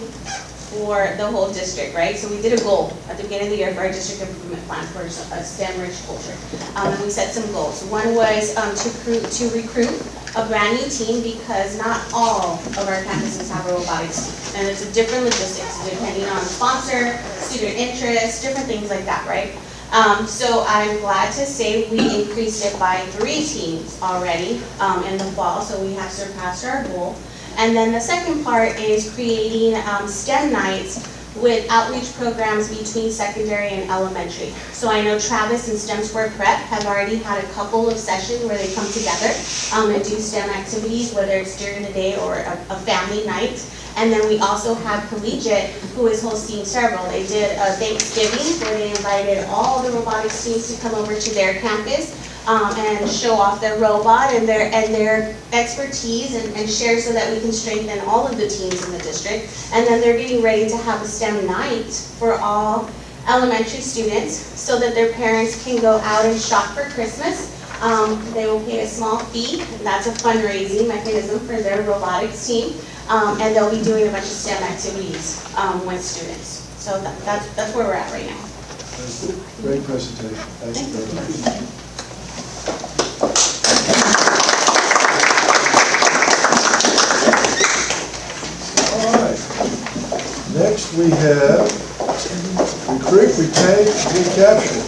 Speaker 5: for the whole district, right? So we did a goal at the beginning of the year for our district improvement plan for a STEM-rich culture. And we set some goals. One was to recruit a brand new team, because not all of our campuses have a robotics team. And it's a different logistics depending on sponsor, student interest, different things like that, right? So I'm glad to say we increased it by 3 teams already in the fall, so we have surpassed our goal. And then the second part is creating STEM nights with outreach programs between secondary and elementary. So I know Travis and STEM Square Prep have already had a couple of sessions where they come together and do STEM activities, whether it's during the day or a family night. And then we also have Collegiate, who is hosting several. They did a Thanksgiving where they invited all the robotics teams to come over to their campus and show off their robot and their expertise and share, so that we can strengthen all of the teams in the district. And then they're getting ready to have a STEM night for all elementary students, so that their parents can go out and shop for Christmas. They will pay a small fee, and that's a fundraising mechanism for their robotics team. And they'll be doing a bunch of STEM activities with students. So that's where we're at right now.
Speaker 1: Great presentation. Thank you very much. All right. Next we have recruit, retain, recapture.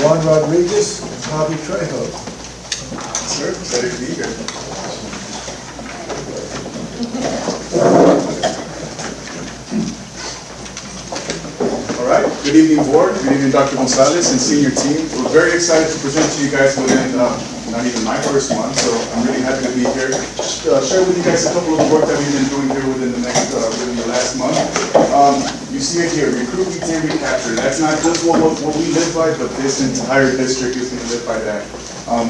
Speaker 1: Juan Rodriguez and Javi Trejo.
Speaker 2: Sir, excited to be here.
Speaker 14: All right, good evening board, good evening Dr. Gonzalez and senior team. We're very excited to present to you guys within, not even my first month, so I'm really happy to be here. Share with you guys a couple of the work that we've been doing here within the last month. You see it here, recruit, retain, recapture. That's not just what we live by, but this entire district is going to live by that.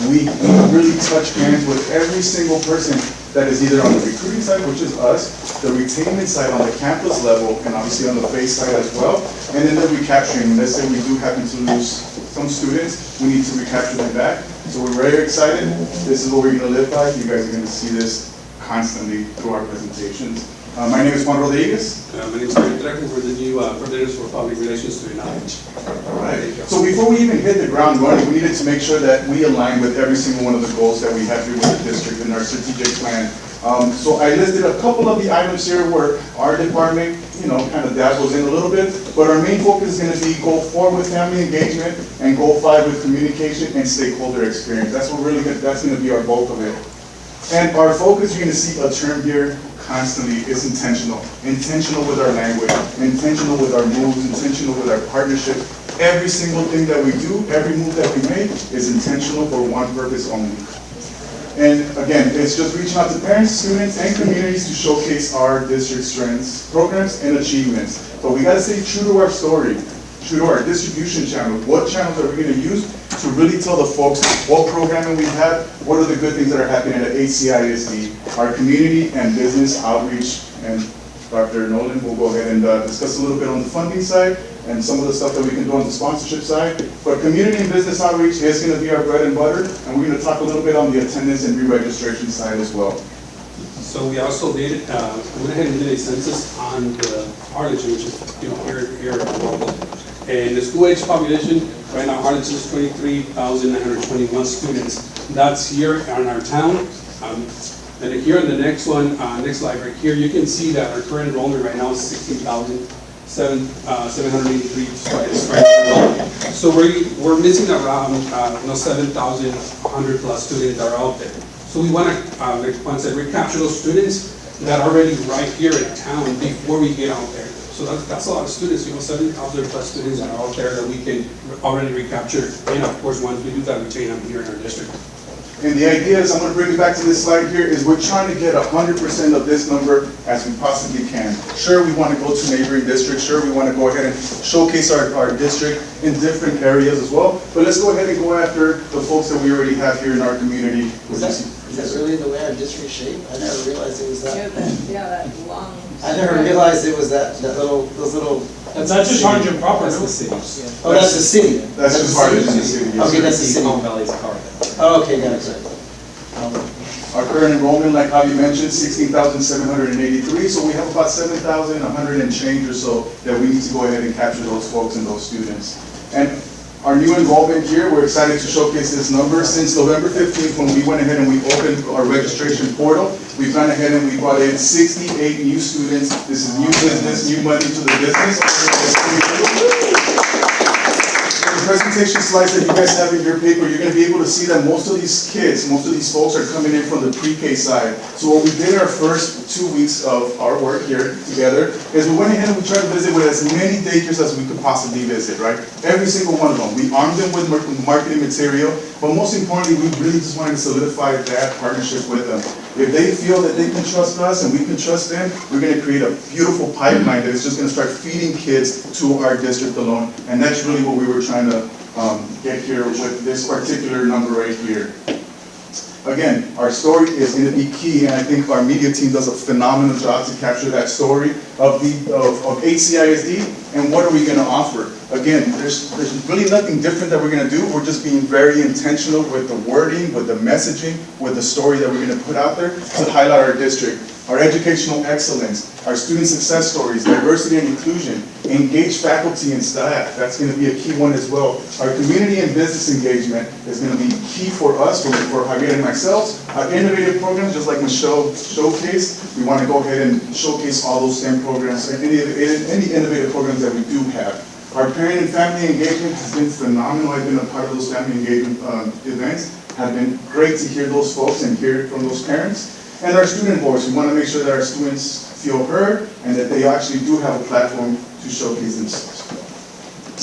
Speaker 14: We really touch hands with every single person that is either on the recruiting side, which is us, the retainment side on the campus level, and obviously on the base side as well, and then the recapturing. Let's say we do happen to lose some students, we need to recapture them back. So we're very excited. This is what we're going to live by. You guys are going to see this constantly through our presentations. My name is Juan Rodriguez.
Speaker 15: My name is Gary Trejo. We're the new coordinators for public relations student outreach.
Speaker 14: All right. So before we even hit the ground running, we needed to make sure that we align with every single one of the goals that we have here with the district in our strategic plan. So I listed a couple of the items here where our department, kind of dabbles in a little bit, but our main focus is going to be goal 4 with family engagement and goal 5 with communication and stakeholder experience. That's going to be our bulk of it. And our focus, you're going to see a term here constantly, is intentional. Intentional with our language, intentional with our moves, intentional with our partnership. Every single thing that we do, every move that we make is intentional for one purpose only. And again, it's just reaching out to parents, students, and communities to showcase our district strengths, programs, and achievements. But we got to stay true to our story, true to our distribution channel. What channels are we going to use to really tell the folks what programming we have, what are the good things that are happening at HCISD, our community and business outreach. And Dr. Nolan will go ahead and discuss a little bit on the funding side and some of the stuff that we can do on the sponsorship side. But community and business outreach is going to be our bread and butter, and we're going to talk a little bit on the attendance and re-registration side as well.
Speaker 15: So we also did, went ahead and did a census on the Harlingen, which is here local. And the school age population, right now Harlingen is 23,921 students. That's here in our town. And here in the next one, next slide right here, you can see that our current enrollment right now is 16,783 students. So we're missing around 7,100 plus students that are out there. So we want to, like Juan said, recapture those students that are already right here in town before we get out there. So that's a lot of students, 7,000 plus students that are out there that we can already recapture. And of course, once we do that, retain them here in our district.
Speaker 14: And the idea is, I'm going to bring it back to this slide here, is we're trying to get 100% of this number as we possibly can. Sure, we want to go to neighboring districts. Sure, we want to go ahead and showcase our district in different areas as well. But let's go ahead and go after the folks that we already have here in our community.
Speaker 16: Is that really the way our district shaped? I never realized it was that.
Speaker 13: Yeah, that long.
Speaker 16: I never realized it was those little.
Speaker 6: That's not just Harlingen proper, that's the city.
Speaker 16: Oh, that's the city.
Speaker 14: That's just Harlingen city.
Speaker 16: Okay, that's the city.
Speaker 6: Palm Valley's car.
Speaker 16: Oh, okay, got it.
Speaker 14: Our current enrollment, like Javi mentioned, 16,783. So we have about 7,100 and change or so that we need to go ahead and capture those folks and those students. And our new enrollment here, we're excited to showcase this number. Since November 15th, when we went ahead and we opened our registration portal, we've gone ahead and we brought in 68 new students. This is new business, new money to the business. The presentation slides that you guys have in your paper, you're going to be able to see that most of these kids, most of these folks are coming in from the pre-K side. So what we did our first 2 weeks of our work here together is we went ahead and we tried to visit with as many daycares as we could possibly visit, right? Every single one of them. We armed them with marketing material, but most importantly, we really just wanted to solidify that partnership with them. If they feel that they can trust us and we can trust them, we're going to create a beautiful pipeline that is just going to start feeding kids to our district alone. And that's really what we were trying to get here with this particular number right here. Again, our story is going to be key, and I think our media team does a phenomenal job to capture that story of HCISD and what are we going to offer. Again, there's really nothing different that we're going to do. We're just being very intentional with the wording, with the messaging, with the story that we're going to put out there to highlight our district. Our educational excellence, our student success stories, diversity and inclusion, engaged faculty and staff, that's going to be a key one as well. Our community and business engagement is going to be key for us, for Javier and myself. Our innovative programs, just like Michelle showcased, we want to go ahead and showcase all those STEM programs and any innovative programs that we do have. Our parent and family engagement has been phenomenal. I've been a part of those family engagement events. Have been great to hear those folks and hear from those parents. And our student voice, we want to make sure that our students feel heard and that they actually do have a platform to showcase themselves.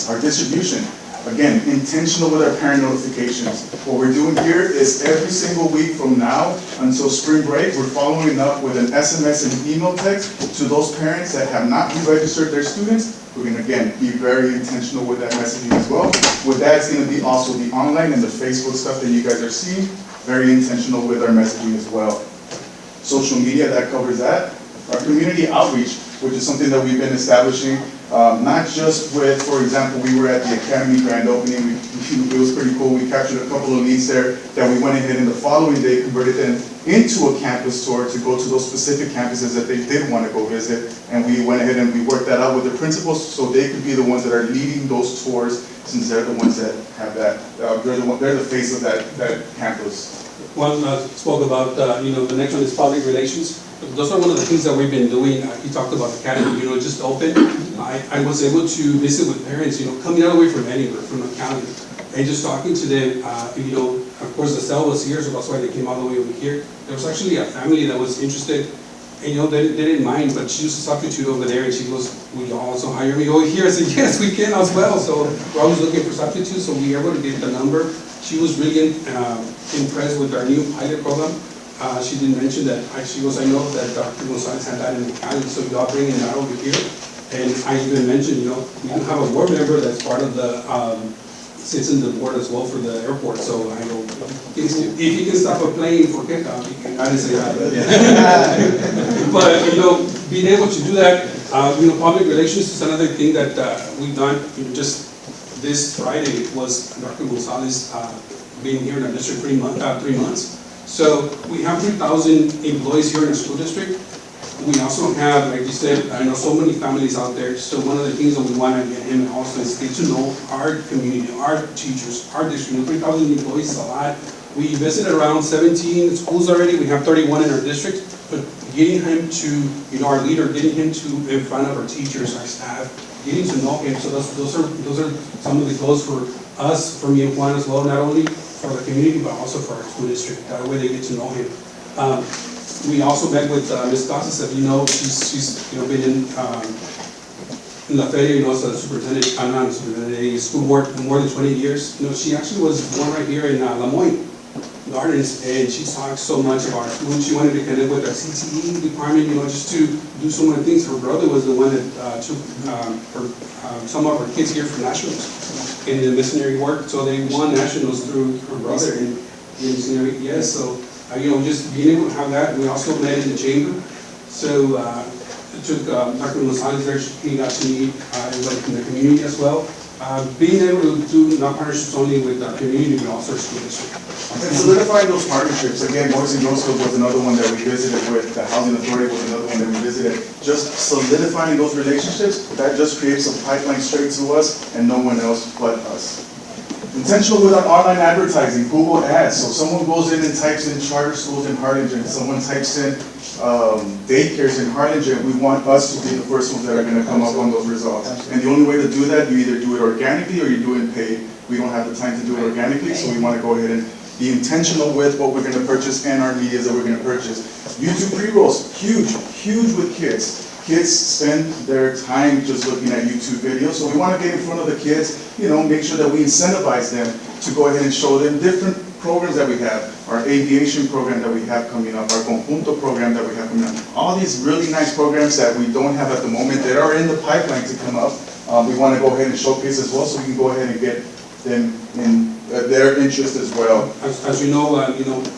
Speaker 14: Our distribution, again, intentional with our parent notifications. What we're doing here is every single week from now until spring break, we're following up with an SMS and email text to those parents that have not re-registered their students, We're gonna, again, be very intentional with that messaging as well. With that, it's gonna be also the online and the Facebook stuff that you guys are seeing, very intentional with our messaging as well. Social media, that covers that. Our community outreach, which is something that we've been establishing, not just with, for example, we were at the Academy grand opening, it was pretty cool, we captured a couple of leads there that we went ahead and the following day converted them into a campus tour to go to those specific campuses that they did want to go visit, and we went ahead and we worked that out with the principals so they could be the ones that are leading those tours, since they're the ones that have that, they're the face of that campus.
Speaker 15: One spoke about, the next one is public relations. Those are one of the things that we've been doing. He talked about the academy, just open. I was able to visit with parents, coming all the way from anywhere, from the county, and just talking to them. Of course, the cell was here, so that's why they came all the way over here. There was actually a family that was interested, and they didn't mind, but she was a substitute over there, and she goes, "Will you also hire me over here?" I said, "Yes, we can as well." So we're always looking for substitutes, so we were able to get the number. She was really impressed with our new pilot program. She did mention that, she goes, "I know that Dr. Gonzalez had that in the county, so y'all bringing that over here." And I even mentioned, we do have a board member that's part of the, sits in the board as well for the airport, so I know, if he can stop a plane for kickoff, I didn't say that. But, being able to do that, public relations is another thing that we've done, just this Friday was Dr. Gonzalez being here in our district 3 months. So we have 3,000 employees here in the school district. We also have, like you said, I know so many families out there. So one of the things that we want to get him also is get to know our community, our teachers, our district. 3,000 employees is a lot. We visited around 17 schools already. We have 31 in our district. But getting him to, our leader, getting him to in front of our teachers, our staff, getting to know him. So those are some of the goals for us, for me and Juan as well, not only for the community, but also for our school district. That way they get to know him. We also met with Ms. Casas, as she's been in La Feria, as a superintendent, a school board for more than 20 years. She actually was born right here in Lemoyne Gardens, and she talked so much about when she wanted to connect with our CTE department, just to do so many things. Her brother was the one that took some of our kids here for nationals in the missionary work, so they won nationals through her brother in missionary. Yes, so just being able to have that. We also met in the chamber, so it took Dr. Gonzalez there. He got to meet everybody from the community as well. Being able to do not partnerships only with the community, but also our school district.
Speaker 14: And solidifying those partnerships, again, Boys and Girls Club was another one that we visited with, the Housing Authority was another one that we visited. Just solidifying those relationships, that just creates a pipeline straight to us and no one else but us. Intentional with our online advertising, Google Ads. So someone goes in and types in charter schools in Harlingen, someone types in daycares in Harlingen, we want us to be the first ones that are going to come up on those results. And the only way to do that, you either do it organically or you do it paid. We don't have the time to do it organically, so we want to go ahead and be intentional with what we're going to purchase and our medias that we're going to purchase. YouTube pre-rolls, huge with kids. Kids spend their time just looking at YouTube videos, so we want to get in front of the kids, make sure that we incentivize them to go ahead and show them different programs that we have, our aviation program that we have coming up, our Conjunto program that we have coming up. All these really nice programs that we don't have at the moment that are in the pipeline to come up, we want to go ahead and showcase as well, so we can go ahead and get them in their interest as well.
Speaker 15: As you know,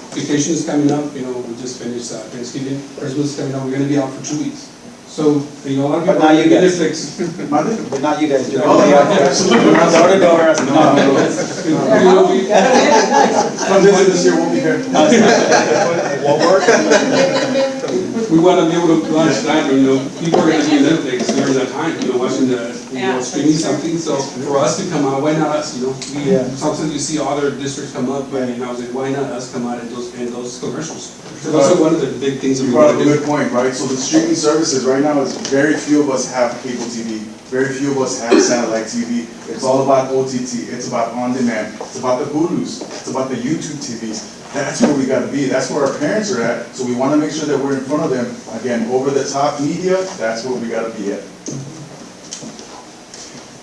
Speaker 15: vacation is coming up. We just finished Thanksgiving. Christmas is coming up. We're going to be out for 2 weeks. So, a lot of people
Speaker 4: not you guys.
Speaker 15: Netflix.
Speaker 4: But not you guys.
Speaker 14: Oh, yeah, absolutely.
Speaker 4: Door to door.
Speaker 14: Come visit this year, we'll be here.
Speaker 15: We want to be able to launch that, people are going to be on Netflix during that time, watching streaming something. So for us to come out, why not us? Sometimes you see other districts come up, and I was like, why not us come out in those commercials? So those are one of the big things that we
Speaker 14: brought
Speaker 15: want
Speaker 14: up
Speaker 15: to
Speaker 14: a
Speaker 15: do.
Speaker 14: good point, right? So the streaming services right now is very few of us have cable TV. Very few of us have satellite TV. It's all about OTT. It's about on demand. It's about the Hulus. It's about the YouTube TVs. That's where we got to be. That's where our parents are at. So we want to make sure that we're in front of them. Again, over the top media, that's where we got to be at.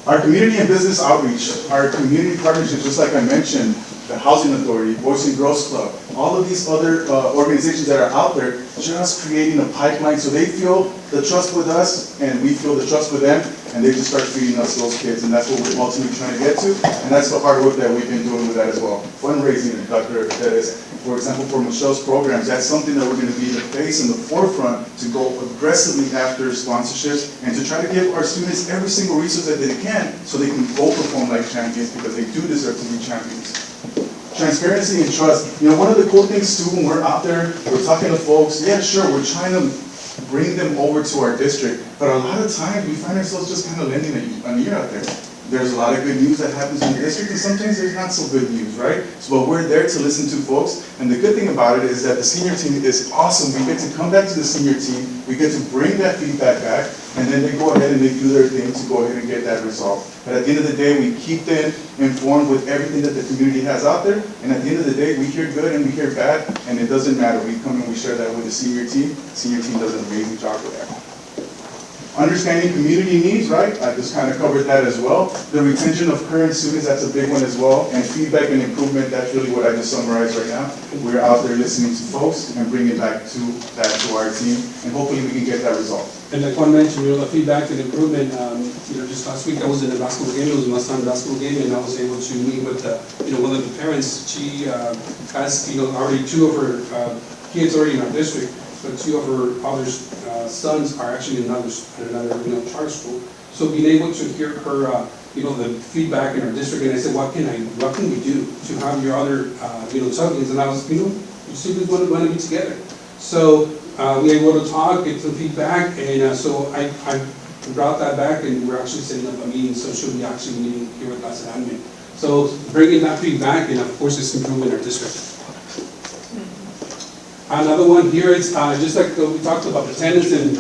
Speaker 14: Our community and business outreach, our community partnerships, just like I mentioned, the Housing Authority, Boys and Girls Club, all of these other organizations that are out there, just creating a pipeline so they feel the trust with us and we feel the trust with them. and they just start feeding us those kids, and that's what we're ultimately trying to get to, and that's the hard work that we've been doing with that as well. Fundraising, Dr. Perez, for example, for Michelle's programs, that's something that we're going to be the face and the forefront to go aggressively after sponsorships and to try to give our students every single resource that they can so they can go perform like champions, because they do deserve to be champions. Transparency and trust. You know, one of the cool things too, when we're out there, we're talking to folks, yeah, sure, we're trying to bring them over to our district, but a lot of times we find ourselves just kind of lending an ear out there. There's a lot of good news that happens in the district, and sometimes there's not so good news, right? So, but we're there to listen to folks, and the good thing about it is that the senior team is awesome. We get to come back to the senior team, we get to bring that feedback back, and then they go ahead and they do their thing to go ahead and get that resolved. But at the end of the day, we keep them informed with everything that the community has out there, and at the end of the day, we hear good and we hear bad, and it doesn't matter. We come and we share that with the senior team. The senior team does an amazing job with that. Understanding community needs, right? I just kind of covered that as well. The retention of current students, that's a big one as well. And feedback and improvement, that's really what I just summarized right now. We're out there listening to folks and bringing back that to our team, and hopefully we can get that resolved.
Speaker 15: And like Juan mentioned, the feedback and improvement, just last week I was in a basketball game, it was my son's basketball game, and I was able to meet with, one of the parents. She has, already two of her kids already in our district, but two of her other's sons are actually in another charter school. So being able to hear her, the feedback in our district, and I said, what can we do to have your other, siblings? And I was, your siblings want to be together. So we were able to talk, get some feedback, and so I brought that back, and we're actually setting up a meeting, so she'll be actually meeting here with us at admin. So bringing that feedback, and of course it's improving our district. Another one here is just like we talked about attendance and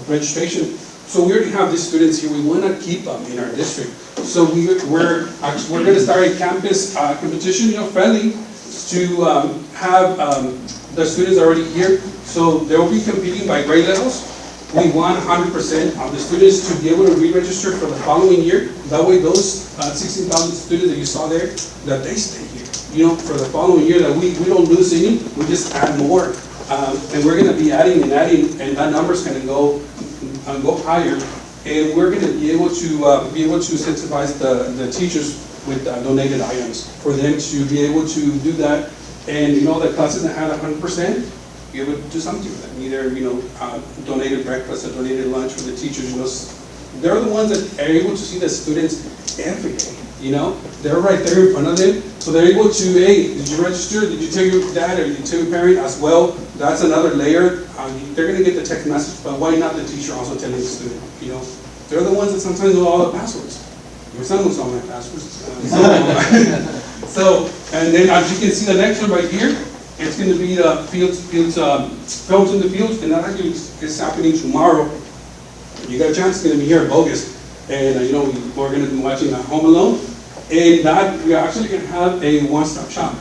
Speaker 15: registration. So we already have these students here. We want to keep them in our district. So we're going to start a campus competition, friendly, to have the students already here. So they will be competing by grade levels. We want 100% of the students to be able to re-register for the following year. That way, those 16,000 students that you saw there, that they stay here. For the following year, that we don't lose any, we just add more. And we're going to be adding, and that number's going to go higher. And we're going to be able to incentivize the teachers with donated items for them to be able to do that. And the classes that had 100%, be able to do something with them. Either donated breakfast or donated lunch for the teachers. They're the ones that are able to see the students every day. They're right there in front of them, so they're able to, hey, did you register? Did you tell your dad or did you tell your parent as well? That's another layer. They're going to get the text message, but why not the teacher also telling the student? They're the ones that sometimes know all the passwords. Your son knows all my passwords. And then as you can see, the next one right here, it's going to be the films in the fields, and that actually is happening tomorrow. You got a chance, it's going to be here at Bogus. And we're going to be watching Home Alone. And that, we're actually going to have a one-stop shop.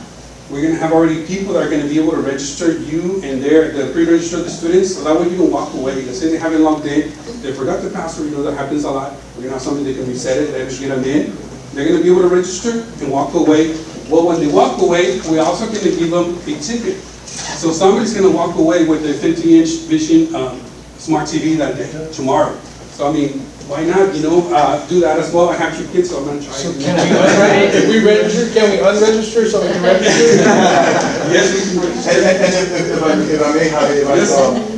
Speaker 15: We're going to have already people that are going to be able to register you and the pre-register the students, so that way you can walk away. Because say they haven't logged in, they forgot the password, that happens a lot. We're going to have something they can reset it, they get them in. They're going to be able to register and walk away. Well, when they walk away, we're also going to give them a ticket. So somebody's going to walk away with a 50-inch Vision Smart TV that day, tomorrow. So why not, do that as well? I have 2 kids, so I'm going to try.
Speaker 1: So can we if we register, can we unregister so we can register?
Speaker 14: Yes, we can register. And if I may,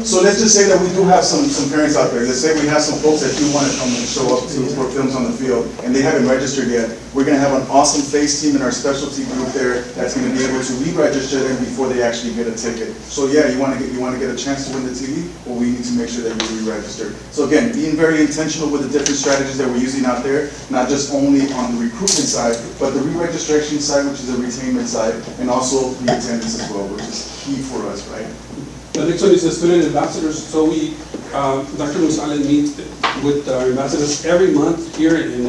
Speaker 14: so let's just say that we do have some parents out there. Let's say we have some folks that do want to come and show up for films on the field, and they haven't registered yet. We're going to have an awesome face team in our specialty group there that's going to be able to re-register them before they actually get a ticket. So yeah, you want to get a chance to win the TV, well, we need to make sure that you're re-registered. So again, being very intentional with the different strategies that we're using out there, not just only on the recruitment side, but the re-registration side, which is the retainment side, and also the attendance as well, which is key for us, right?
Speaker 15: The next one is the student ambassadors. So Dr. Gonzalez meets with our ambassadors every month here in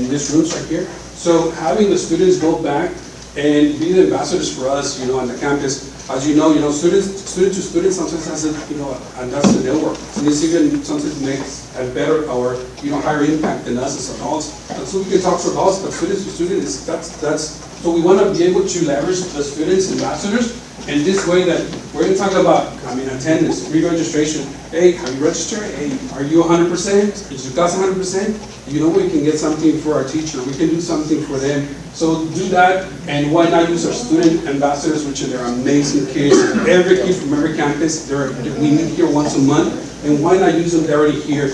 Speaker 15: this room right here. So having the students go back and be the ambassadors for us, on the campus. As student to student sometimes has and that's the network. So this even sometimes makes a better or higher impact than us as adults. And so we can talk to adults, but students to students, that's so we want to be able to leverage the students ambassadors And this way that, we're gonna talk about, attendance, re-registration. Hey, have you registered? Hey, are you 100%? Is your class 100%? You know, we can get something for our teacher. We can do something for them. So do that, and why not use our student ambassadors, which are amazing kids. Every kid from every campus, we meet here once a month, and why not use them? They're already here,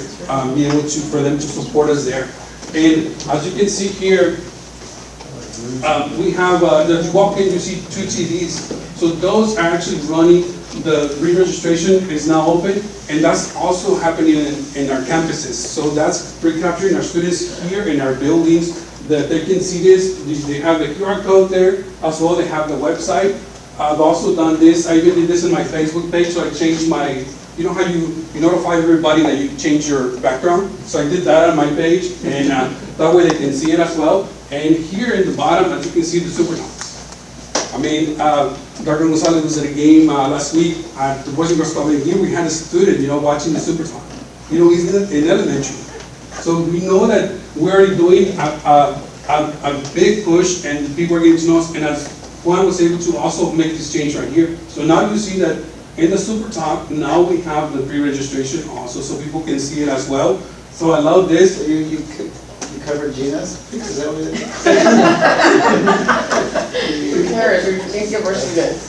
Speaker 15: be able to, for them to support us there. And as you can see here, we have, if you walk in, you see 2 TVs. So those are actually running, the re-registration is now open, and that's also happening in our campuses. So that's recapturing our students here in our buildings, that they can see this. They have the QR code there, as well they have the website. I've also done this, I even did this in my Facebook page, so I changed my, you know how you notify everybody that you change your background? So I did that on my page, and that way they can see it as well. And here in the bottom, as you can see, the Super Talks. Dr. Gonzalez was at a game last week at the Boys and Girls Club game. We had a student, watching the Super Talk. He's in elementary. So we know that we're already doing a big push, and people are getting to know us. And as Juan was able to also make this change right here. So now you see that in the Super Talk, now we have the pre-registration also, so people can see it as well. So I love this.
Speaker 4: So you covered Gina's? Is that what it is?
Speaker 16: Paris, we can give our students.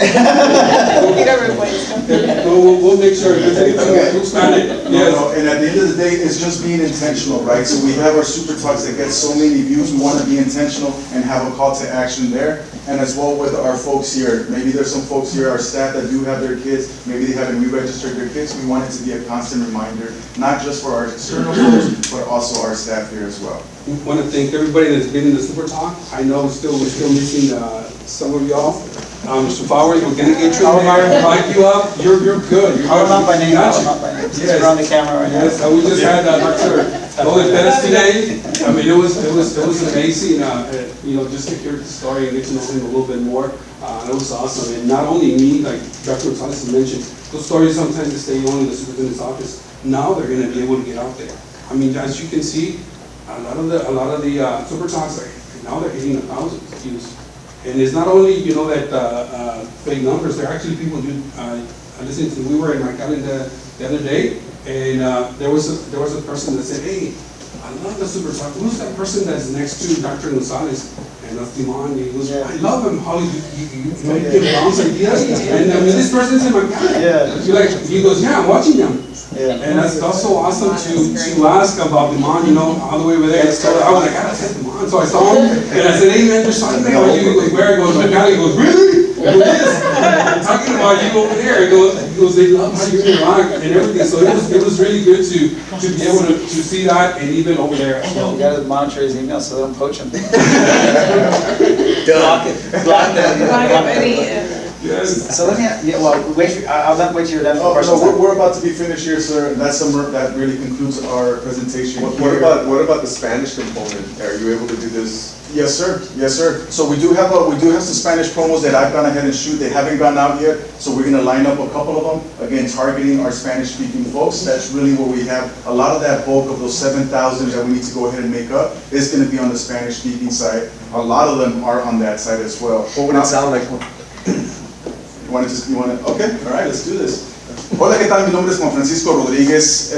Speaker 15: We'll make sure. We'll stand it.
Speaker 14: No, and at the end of the day, it's just being intentional, right? So we have our Super Talks that get so many views. We want to be intentional and have a call to action there. And as well with our folks here, maybe there's some folks here, our staff that do have their kids, maybe they haven't re-registered their kids. We want it to be a constant reminder, not just for our external folks, but also our staff here as well.
Speaker 15: We want to thank everybody that's been in the Super Talk. I know we're still missing some of y'all. Mr. Flowers, we're gonna get you in there, mic you up. You're good.
Speaker 4: Call him out by name. Yes. We're on the camera right now.
Speaker 15: Yes, we just had Dr. Lola Perez today. It was amazing. Just to hear the story and get to know him a little bit more. It was awesome. And not only me, like Dr. Gonzalez mentioned, those stories sometimes they stay only in the superintendent's office. Now they're gonna be able to get out there. As you can see, a lot of the Super Talks now they're hitting 1,000 views. And it's not only, that fake numbers, there are actually people who listen to, we were in Calendar the other day, and there was a person that said, hey, I love the Super Talk. Who's that person that's next to Dr. Gonzalez? And that's Dimon. He goes, I love him, how you make him bounce ideas. And this person's in my calendar.
Speaker 4: Yeah.
Speaker 15: He goes, yeah, I'm watching them.
Speaker 4: Yeah.
Speaker 15: And that's also awesome to ask about Dimon, all the way over there. So I was like, I gotta test Dimon. So I saw him, and I said, hey man, there's something about you. He goes, where? He goes, my guy. He goes, really? I'm talking about you over there. He goes, they love how you interact and everything. So it was really good to be able to see that, and even over there as well.
Speaker 4: You gotta monitor his email so they don't poach him.
Speaker 12: Block it.
Speaker 4: Block them.
Speaker 14: Yes.
Speaker 4: So let me, I'll not wait till you're done.
Speaker 14: We're about to be finished here, sir. That really concludes our presentation.
Speaker 2: What about the Spanish component? Are you able to do this?
Speaker 14: Yes, sir. Yes, sir. So we do have some Spanish promos that I've gone ahead and shoot. They haven't gone out yet, so we're gonna line up a couple of them. Again, targeting our Spanish-speaking folks. That's really where we have a lot of that bulk of those 7,000 that we need to go ahead and make up. Is gonna be on the Spanish-speaking side. A lot of them are on that side as well.
Speaker 2: What would it sound like?
Speaker 14: Okay, all right, let's do this. Hola, ¿qué tal? Mi nombre es Juan Francisco Rodríguez,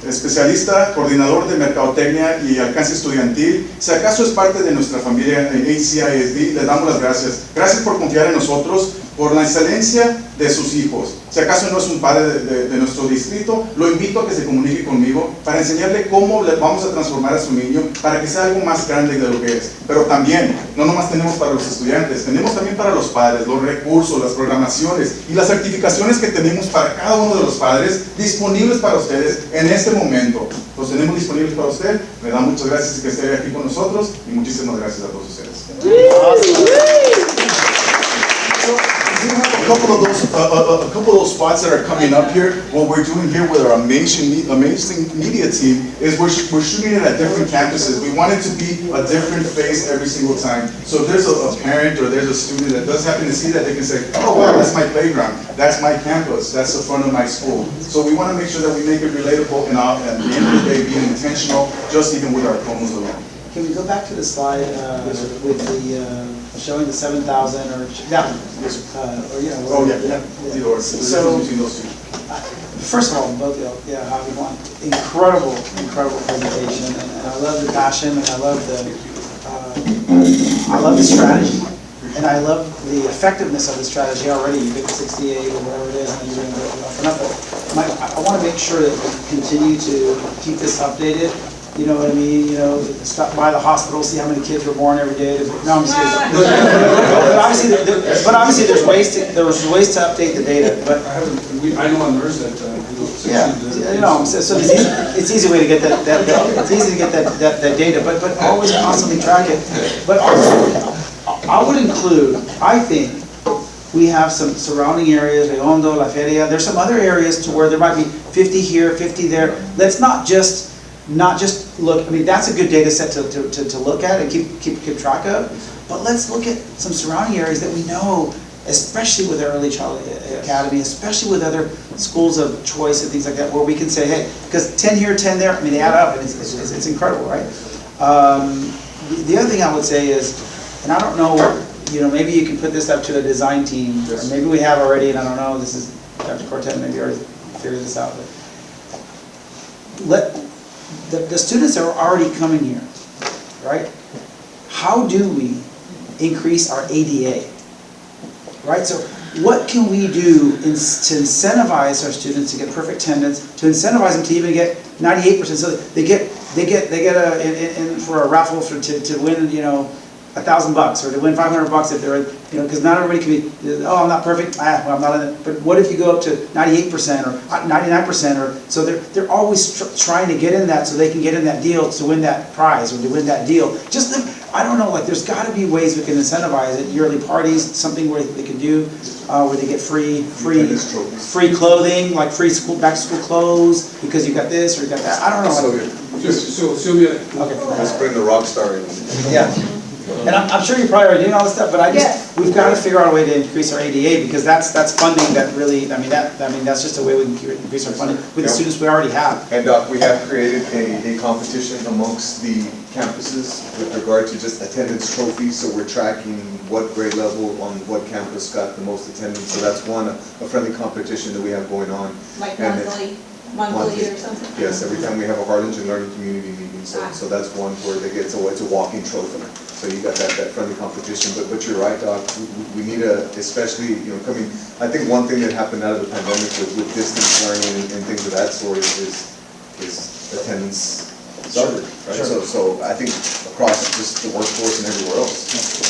Speaker 14: especialista, coordinador de Mercadotecnia y Alcance Estudiantil. Si acaso es parte de nuestra familia en ACISD, le damos las gracias. Gracias por confiar en nosotros, por la excelencia de sus hijos. Si acaso no es un padre de nuestro distrito, lo invito a que se comunique conmigo para enseñarle cómo le vamos a transformar a su niño para que sea algo más grande de lo que es. Pero también, no nomás tenemos para los estudiantes, tenemos también para los padres, los recursos, las programaciones y las certificaciones que tenemos para cada uno de los padres disponibles para ustedes en este momento. Los tenemos disponibles para usted. Me da muchas gracias que esté aquí con nosotros y muchísimas gracias a todos ustedes. We have a couple of those spots that are coming up here. What we're doing here with our amazing media team is we're shooting it at different campuses. We want it to be a different face every single time. So if there's a parent or there's a student that does happen to see that, they can say, oh wow, that's my playground, that's my campus, that's the front of my school. So we want to make sure that we make it relatable and at the end of the day being intentional, just even with our promos alone.
Speaker 4: Can we go back to the slide with the, showing the 7,000 or, that one? Or, you know.
Speaker 14: Oh, yeah. Either or.
Speaker 4: So,
Speaker 14: Between those two.
Speaker 4: first of all, both of y'all, yeah, however you want, incredible presentation, and I love the passion, and I love the strategy, and I love the effectiveness of the strategy already. You get to 68 or whatever it is, and you're doing enough. I want to make sure that we continue to keep this updated. You know what I mean? You know, stop by the hospital, see how many kids were born every day. No, I'm just kidding. But obviously, there's ways to update the data. But
Speaker 15: I know a nurse that.
Speaker 4: You know, so it's easy way to get that it's easy to get that data. But always constantly track it. But also, I would include. I think we have some surrounding areas, Redondo, La Feria. There's some other areas to where there might be 50 here, 50 there. Let's not just look. I mean, that's a good data set to look at and keep track of. But let's look at some surrounding areas that we know, especially with Early Childhood Academy, especially with other schools of choice and things like that, where we can say, hey, because 10 here, 10 there. I mean, they add up, and it's incredible, right? The other thing I would say is, and I don't know. You know, maybe you can put this up to the design team, or maybe we have already, and I don't know, this is, Dr. Cortez maybe already figured this out, but the students are already coming here, right? How do we increase our ADA, right? So what can we do to incentivize our students to get perfect attendance, to incentivize them to even get 98%, so they get for a raffle to win, you know, $1,000 or to win $500 if they're, you know, because not everybody can be, oh, I'm not perfect, well, I'm not in it. But what if you go up to 98% or 99%, or so they're always trying to get in that so they can get in that deal to win that prize or to win that deal. I don't know, like there's got to be ways we can incentivize it. Yearly parties, something where they can do, where they get free clothing, like free back to school clothes because you got this or you got that. I don't know.
Speaker 15: So Sylvia,
Speaker 4: okay.
Speaker 2: Let's bring the rock star in.
Speaker 4: Yeah. And I'm sure you're probably already doing all this stuff, but we've got to figure out a way to increase our ADA because that's funding that really, that's just a way we can increase our funding with the students we already have.
Speaker 2: And we have created a competition amongst the campuses with regard to just attendance trophies. So we're tracking what grade level on what campus got the most attendance. So that's one, a friendly competition that we have going on.
Speaker 13: Like
Speaker 2: monthly
Speaker 13: or something?
Speaker 2: Yes, every time we have a Harlingen Learning Community meeting. So that's one where they get, so it's a walking trophy. So you got that friendly competition, but you're right, Doc. We need especially, you know, I think one thing that happened out of the pandemic with distance learning and things of that sort is attendance suffered, right?
Speaker 4: Sure.
Speaker 2: So I think across just the workforce and everywhere else.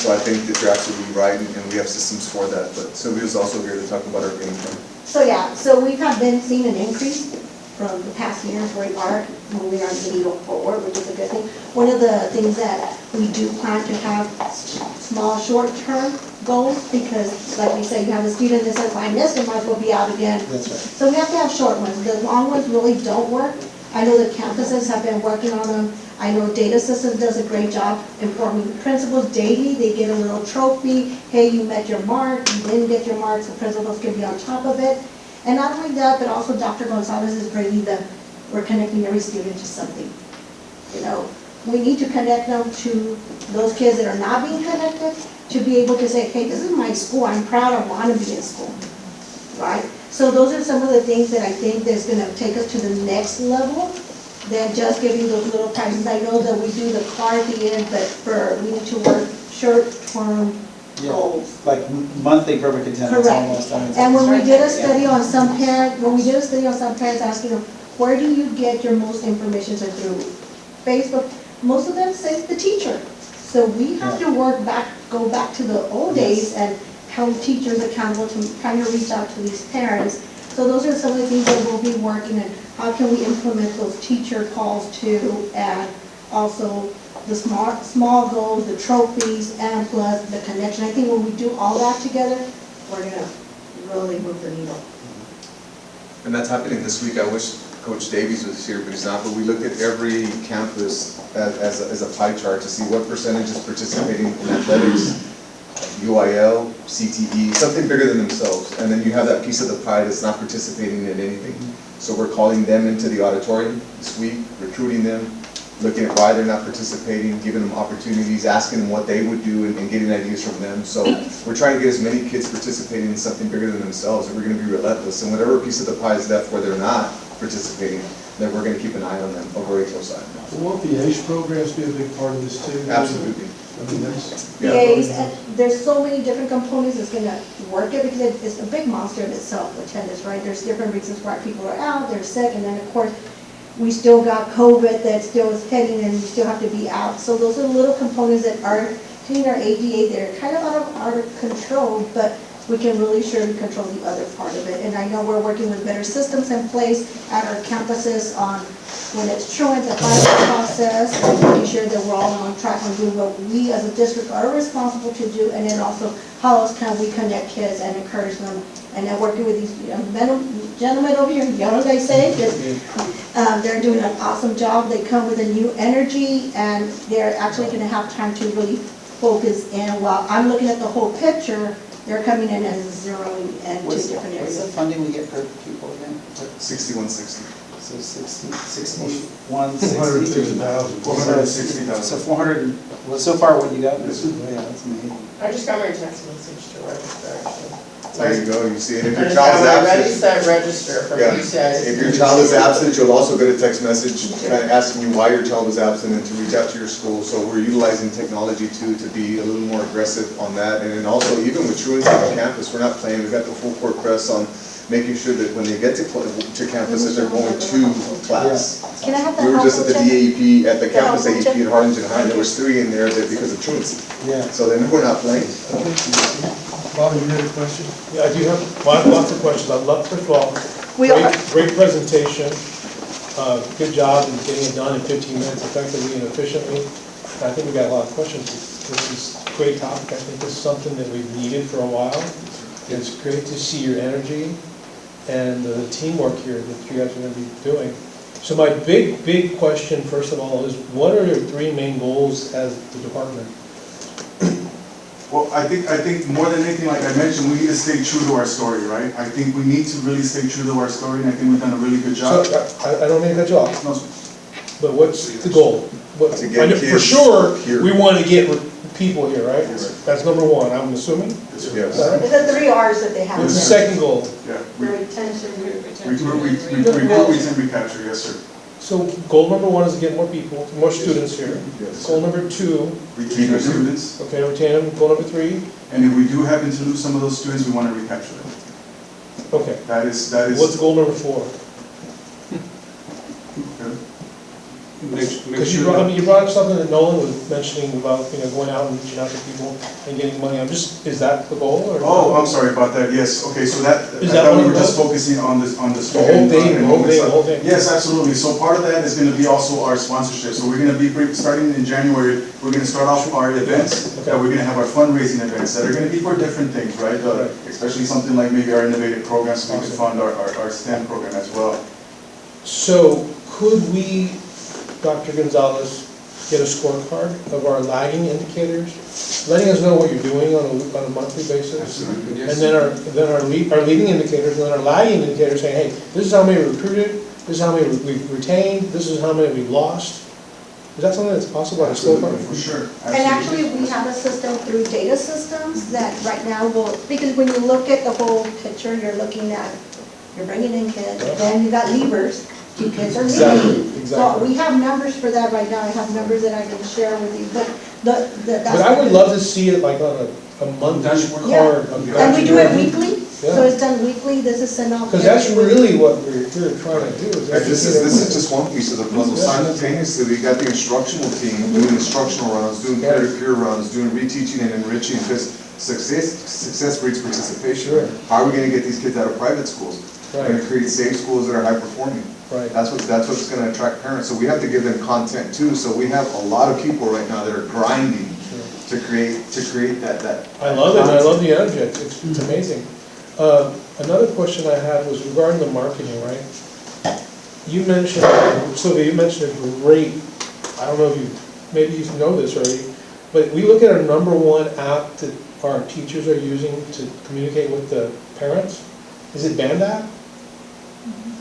Speaker 2: So I think that you're absolutely right, and we have systems for that. But Sylvia's also here to talk about our game plan.
Speaker 8: So yeah, so we have been seeing an increase from the past years where we are moving our needle forward, which is a good thing. One of the things that we do plan to have small, short-term goals, because like we say, you have a student that says, I missed it, might as well be out again.
Speaker 4: That's right.
Speaker 8: So we have to have short ones. The long ones really don't work. I know the campuses have been working on them. I know Data Systems does a great job informing principals daily. They get a little trophy. Hey, you met your mark, you didn't get your marks, the principals can be on top of it. And not only that, but also Dr. Gonzalez is bringing we're connecting every student to something. You know, we need to connect them to those kids that are not being connected, to be able to say, hey, this is my school, I'm proud, I want to be in school, right? So those are some of the things that I think that's going to take us to the next level than just giving those little prizes. I know that we do the card at the end, but we need to work short-term goals.
Speaker 4: Like monthly perfect attendance almost.
Speaker 8: Correct. And when we did a study on some parents, asking them, where do you get your most information? So through Facebook, most of them say the teacher. So we have to go back to the old days and hold teachers accountable to kind of reach out to these parents. So those are some of the things that we'll be working on. How can we implement those teacher calls too, and also the small goals, the trophies, and plus the connection. I think when we do all that together, we're gonna really move the needle.
Speaker 2: And that's happening this week. I wish Coach Davies was here, but he's not. But we looked at every campus as a pie chart to see what percentage is participating in athletics, UIL, CTE, something bigger than themselves. And then you have that piece of the pie that's not participating in anything. So we're calling them into the auditorium this week, recruiting them, looking at why they're not participating, giving them opportunities, asking them what they would do, and getting ideas from them. So we're trying to get as many kids participating in something bigger than themselves, and we're gonna be relentless. And whatever piece of the pie is left where they're not participating, then we're gonna keep an eye on them, a very close eye.
Speaker 1: Won't the ACE programs be a big part of this too?
Speaker 2: Absolutely.
Speaker 1: I mean, that's.
Speaker 8: The A's, and there's so many different components that's gonna work it, because it's a big monster in itself, attendance, right? There's different reasons why people are out, they're sick, and then of course, we still got COVID that still is heading, and we still have to be out. So those are little components that are hitting our ADA, they're kind of out of control, but we can really surely control the other part of it. And I know we're working with better systems in place at our campuses on when it's truant, the final process, and making sure that we're all on track on doing what we as a district are responsible to do, and then also how else can we connect kids and encourage them. And then working with these gentlemen over here, young guys say, they're doing an awesome job. They come with a new energy, and they're actually gonna have time to really focus in. While I'm looking at the whole picture, they're coming in and zeroing in two different areas.
Speaker 4: What's the funding we get per pupil again?
Speaker 2: 6160.
Speaker 4: So 6160.
Speaker 14: 460,000.
Speaker 4: So 400, well, so far what you got, yeah, that's amazing.
Speaker 16: I just got my text message to register, actually.
Speaker 2: There you go, you see, and if
Speaker 16: I
Speaker 2: your
Speaker 16: just got
Speaker 2: child's
Speaker 16: my ready,
Speaker 2: absent.
Speaker 16: set, register from
Speaker 2: Yeah.
Speaker 16: UCIS.
Speaker 2: If your child is absent, you'll also get a text message kind of asking you why your child was absent and to reach out to your school. So we're utilizing technology too to be a little more aggressive on that. And then also, even with truancy on campus, we're not playing, we've got the full court press on making sure that when they get to campus, that they're going to class.
Speaker 8: Can I have that?
Speaker 2: We were just at the
Speaker 8: helpful check?
Speaker 2: DAEP, at the campus
Speaker 8: helpful
Speaker 2: AEP
Speaker 8: check?
Speaker 2: at Harlingen High, there was 3 in there that because of truancy.
Speaker 4: Yeah.
Speaker 2: So then we're not playing.
Speaker 1: Bobby, you had a question?
Speaker 17: Yeah, I do have lots of questions. I'd love, first of all, great presentation. Good job in getting it done in 15 minutes effectively and efficiently. I think we got a lot of questions. This is a great topic. I think this is something that we've needed for a while. It's great to see your energy and the teamwork here that you guys are going to be doing. So my big question, first of all, is what are your 3 main goals as the department?
Speaker 14: Well, I think more than anything, like I mentioned, we need to stay true to our story, right? I think we need to really stay true to our story, and I think we've done a really good job.
Speaker 17: So, I don't mean to cut you off.
Speaker 14: No,
Speaker 17: But what's the goal?
Speaker 2: To get
Speaker 17: I know for
Speaker 2: kids
Speaker 17: sure,
Speaker 2: here.
Speaker 17: we want to get people here, right? That's number 1, I'm assuming?
Speaker 2: Yes.
Speaker 8: It's the 3 R's that they have.
Speaker 17: What's the second goal?
Speaker 14: Yeah.
Speaker 8: The retention.
Speaker 14: Recruit, retain, recapture, yes, sir.
Speaker 17: So goal number 1 is to get more people, more students here.
Speaker 14: Yes.
Speaker 17: Goal number 2,
Speaker 14: Retain our students,
Speaker 17: okay, retain them. Goal number 3,
Speaker 14: and if we do happen to lose some of those students, we want to recapture them.
Speaker 17: okay.
Speaker 14: That is.
Speaker 17: What's goal number 4? Because you brought up something that Nolan was mentioning about, going out and reaching out to people and getting money. Is that the goal? Or
Speaker 14: Oh, I'm sorry about that, yes, okay, so that,
Speaker 17: Is
Speaker 14: I
Speaker 17: that
Speaker 14: thought
Speaker 17: one
Speaker 14: we
Speaker 17: of
Speaker 14: were just
Speaker 17: those?
Speaker 14: focusing on the
Speaker 17: The whole
Speaker 14: student.
Speaker 17: thing, the whole thing.
Speaker 14: Yes, absolutely, so part of that is gonna be also our sponsorship, so we're gonna be, starting in January, we're gonna start off our events, that we're gonna have our fundraising events, that are gonna be for different things, right? Especially something like maybe our innovative programs, so we can fund our STEM program as well.
Speaker 17: So could we, Dr. Gonzalez, get a scorecard of our lagging indicators, letting us know what you're doing on a monthly basis?
Speaker 14: Absolutely,
Speaker 17: And then our leading indicators, and then our lagging indicators saying, hey, this is how many we recruited, this is how many we've retained, this is how many we've lost. Is that something that's possible on a scorecard?
Speaker 14: For sure.
Speaker 8: And actually, we have a system through data systems that right now will, because when you look at the whole picture, you're looking at, you're bringing in kids, then you got leavers, 2 kids are leaving. So we have numbers for that right now, I have numbers that I can share with you, but that's.
Speaker 17: But I would love to see it like on a monthly card.
Speaker 8: And we do it weekly, so
Speaker 17: Yeah.
Speaker 8: it's done weekly, this is sent out.
Speaker 17: Because that's really what we're trying to do.
Speaker 2: And this is just one piece of the puzzle. Simultaneously, we got the instructional team doing instructional runs, doing peer-to-peer runs, doing reteaching and enriching, because success breeds participation. How are we gonna get these kids out of private schools? We're gonna create safe schools that are high performing.
Speaker 17: Right.
Speaker 2: That's what's gonna attract parents. So we have to give them content too. So we have a lot of people right now that are grinding to create that.
Speaker 17: I love it, and I love the energy, it's amazing. Another question I had was regarding the marketing, right? You mentioned, Sylvia, you mentioned a great, I don't know if maybe you know this already, but we look at our number 1 app that our teachers are using to communicate with the parents. Is it Band App?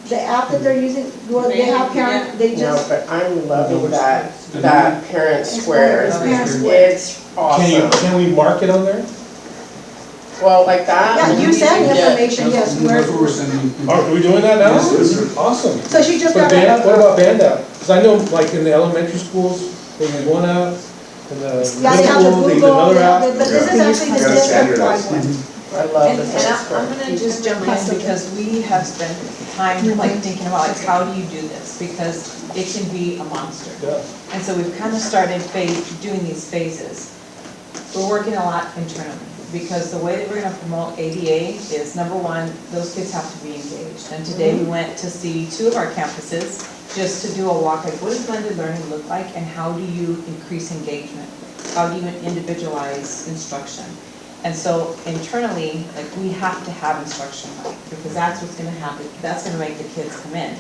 Speaker 8: The app that they're using, well, they have parent, they
Speaker 18: No,
Speaker 8: just.
Speaker 18: but I'm loving that Parent Square.
Speaker 8: It's Parent Square.
Speaker 18: It's awesome.
Speaker 17: Can we mark it on there?
Speaker 18: Well, like that.
Speaker 8: Yeah, you send information, yes,
Speaker 15: That's what we're sending.
Speaker 17: Are we doing that now? Awesome.
Speaker 8: So she just
Speaker 17: But
Speaker 8: got a.
Speaker 17: what about band out? Because I know like in the elementary schools, they use one app, in the
Speaker 8: Yeah, they
Speaker 17: middle
Speaker 8: have the
Speaker 17: school, they use
Speaker 8: Google,
Speaker 17: another app.
Speaker 8: but this is actually the district-wide one.
Speaker 18: I love
Speaker 7: And
Speaker 18: the
Speaker 7: and
Speaker 18: Parent
Speaker 7: I'm
Speaker 18: Square.
Speaker 7: gonna just jump in because we have spent time like thinking about like, how do you do this? Because it can be a monster.
Speaker 17: Yeah.
Speaker 7: And so we've kind of started doing these phases. We're working a lot internally because the way that we're gonna promote ADA is, number one, those kids have to be engaged. And today we went to see 2 of our campuses just to do a walk, like what does blended learning look like and how do you increase engagement? How do you individualize instruction? And so internally, like we have to have instruction right because that's what's gonna happen, that's gonna make the kids come in.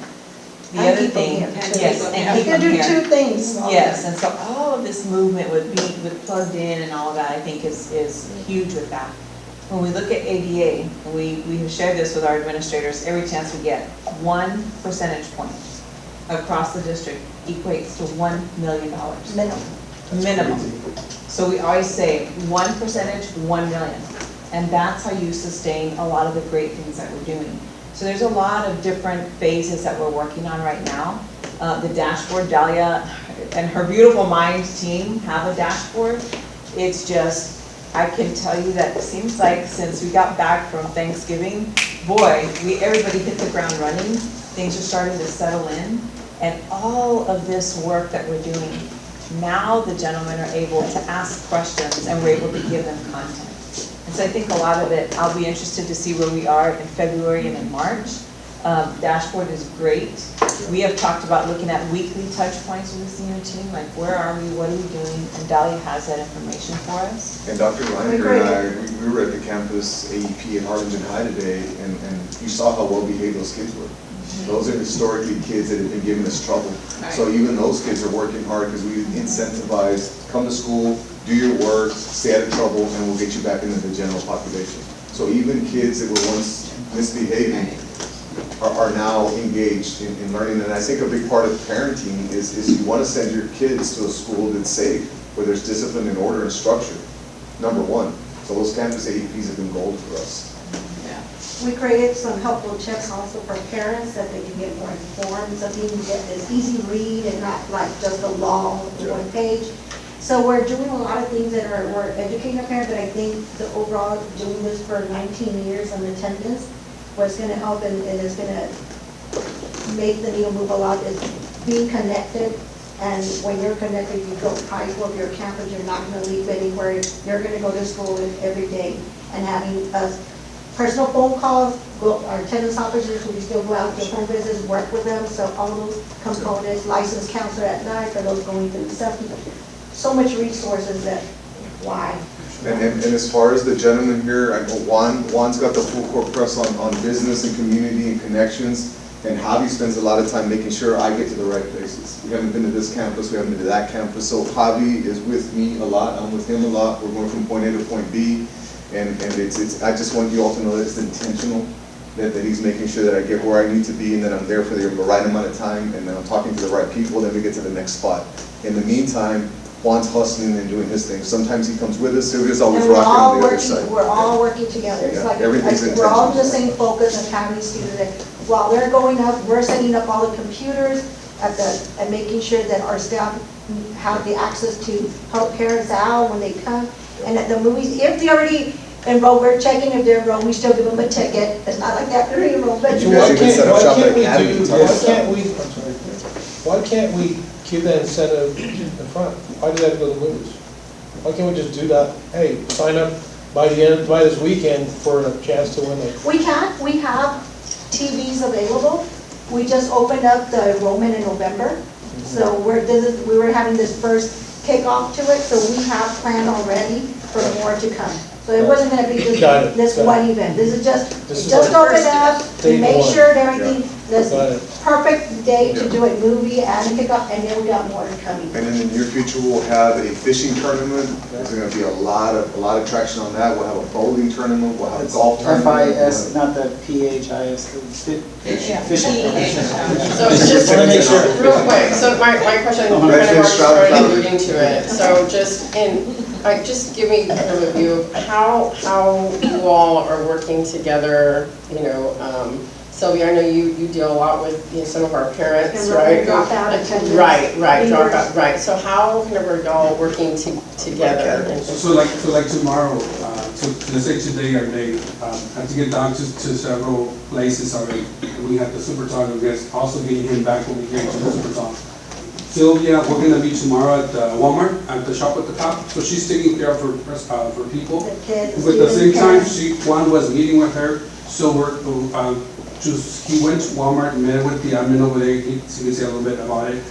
Speaker 7: The
Speaker 8: And
Speaker 7: other
Speaker 8: keep them
Speaker 7: thing,
Speaker 8: here.
Speaker 7: yes, and keep
Speaker 8: You
Speaker 7: them
Speaker 8: can do
Speaker 7: here.
Speaker 8: 2 things.
Speaker 7: Yes, and so all of this movement with plugged in and all of that, I think is huge with that. When we look at ADA, and we have shared this with our administrators every chance we get, 1 percentage point across the district equates to $1 million.
Speaker 8: Minimum.
Speaker 7: Minimum. So we always say 1%, 1 million. And that's how you sustain a lot of the great things that we're doing. So there's a lot of different phases that we're working on right now. The dashboard, Dahlia and her beautiful mind team have a dashboard. It's just, I can tell you that it seems like since we got back from Thanksgiving, boy, everybody hit the ground running. Things are starting to settle in. And all of this work that we're doing, now the gentlemen are able to ask questions and we're able to give them content. And so I think a lot of it, I'll be interested to see where we are in February and in March. Dashboard is great. We have talked about looking at weekly touch points with the senior team, like where are we, what are we doing? And Dahlia has that information for us.
Speaker 2: And Dr. Reiner and I, we were at the campus AEP in Harlingen High today, and you saw how well behaved those kids were. Those are historically kids that have been giving us trouble. So even those kids are working hard because we incentivize, come to school, do your work, stay out of trouble, and we'll get you back into the general population. So even kids that were once misbehaving are now engaged in learning. And I think a big part of parenting is you want to send your kids to a school that's safe, where there's discipline and order and structure, number 1. So those campus AEPs have been gold for us.
Speaker 8: We created some helpful checks also for parents that they can get more informed, so they can get this easy read and not like just a long 1 page. So we're doing a lot of things that we're educating our parents, but I think the overall doing this for 19 years on attendance, what's going to help and is going to make the needle move a lot is being connected. And when you're connected, you go high school, if you're a campus, you're not going to leave anywhere. You're going to go to school every day and having us personal phone calls, our attendance officers, we still go out to home visits, work with them, so all those components, licensed counselor at night for those going through something. So much resources that, why?
Speaker 2: And as far as the gentleman here, I know Juan's got the full court press on business and community and connections, and Javi spends a lot of time making sure I get to the right places. We haven't been to this campus, we haven't been to that campus, so Javi is with me a lot, I'm with him a lot, we're going from point A to point B. And it's I just want you all to know that it's intentional, that he's making sure that I get where I need to be and that I'm there for the right amount of time and that I'm talking to the right people, then we get to the next spot. In the meantime, Juan's hustling and doing his thing. Sometimes he comes with us, Sylvia's always rocking on the other side.
Speaker 8: We're all working together. It's like
Speaker 2: everything's
Speaker 8: we're all in the
Speaker 2: intentional.
Speaker 8: same focus of having students that while they're going up, we're setting up all the computers and making sure that our staff have the access to help parents out when they come. And at the movies, if they already enrolled, we're checking if they're enrolled, we still give them a ticket. It's not like that, they're enrolled, but
Speaker 2: You guys even set up shop at Academy.
Speaker 17: Why can't we keep that incentive in front? Why do that go to movies? Why can't we just do that? Hey, sign up by this weekend for a chance to win it.
Speaker 8: we have TVs available. We just opened up the enrollment in November. So we were having this first kickoff to it, so we have planned already for more to come. So it wasn't gonna be just this one event. This is just open up, we make sure that everything, This
Speaker 17: Got it.
Speaker 8: perfect day to do a movie and kickoff, and then we got more coming.
Speaker 2: And in the near future, we'll have a fishing tournament. There's gonna be a lot of traction on that. We'll have a bowling tournament, we'll have a golf tournament.
Speaker 4: FIS, not the PHIS, the fishing.
Speaker 18: So just
Speaker 4: Wanna make sure.
Speaker 18: real quick, so my question, you kind of already started alluding to it, so just give me kind of a view of how you all are working together, Sylvia, I know you deal a lot with, some of our parents,
Speaker 8: And
Speaker 18: right?
Speaker 8: dropout attendance.
Speaker 18: Right,
Speaker 8: Leaders.
Speaker 18: dropout, right, so how kind of are y'all working together?
Speaker 15: So like tomorrow, so let's say today or day, have to get down to several places already. We have the Super Talk, I guess, also getting him back over here to the Super Talk. Sylvia, we're gonna be tomorrow at Walmart, at the shop at the top, so she's taking care of for people.
Speaker 8: The kids,
Speaker 15: But at the same time,
Speaker 8: students,
Speaker 15: Juan was meeting with her, so he went to Walmart and met with the admin over there, he can say a little bit about it.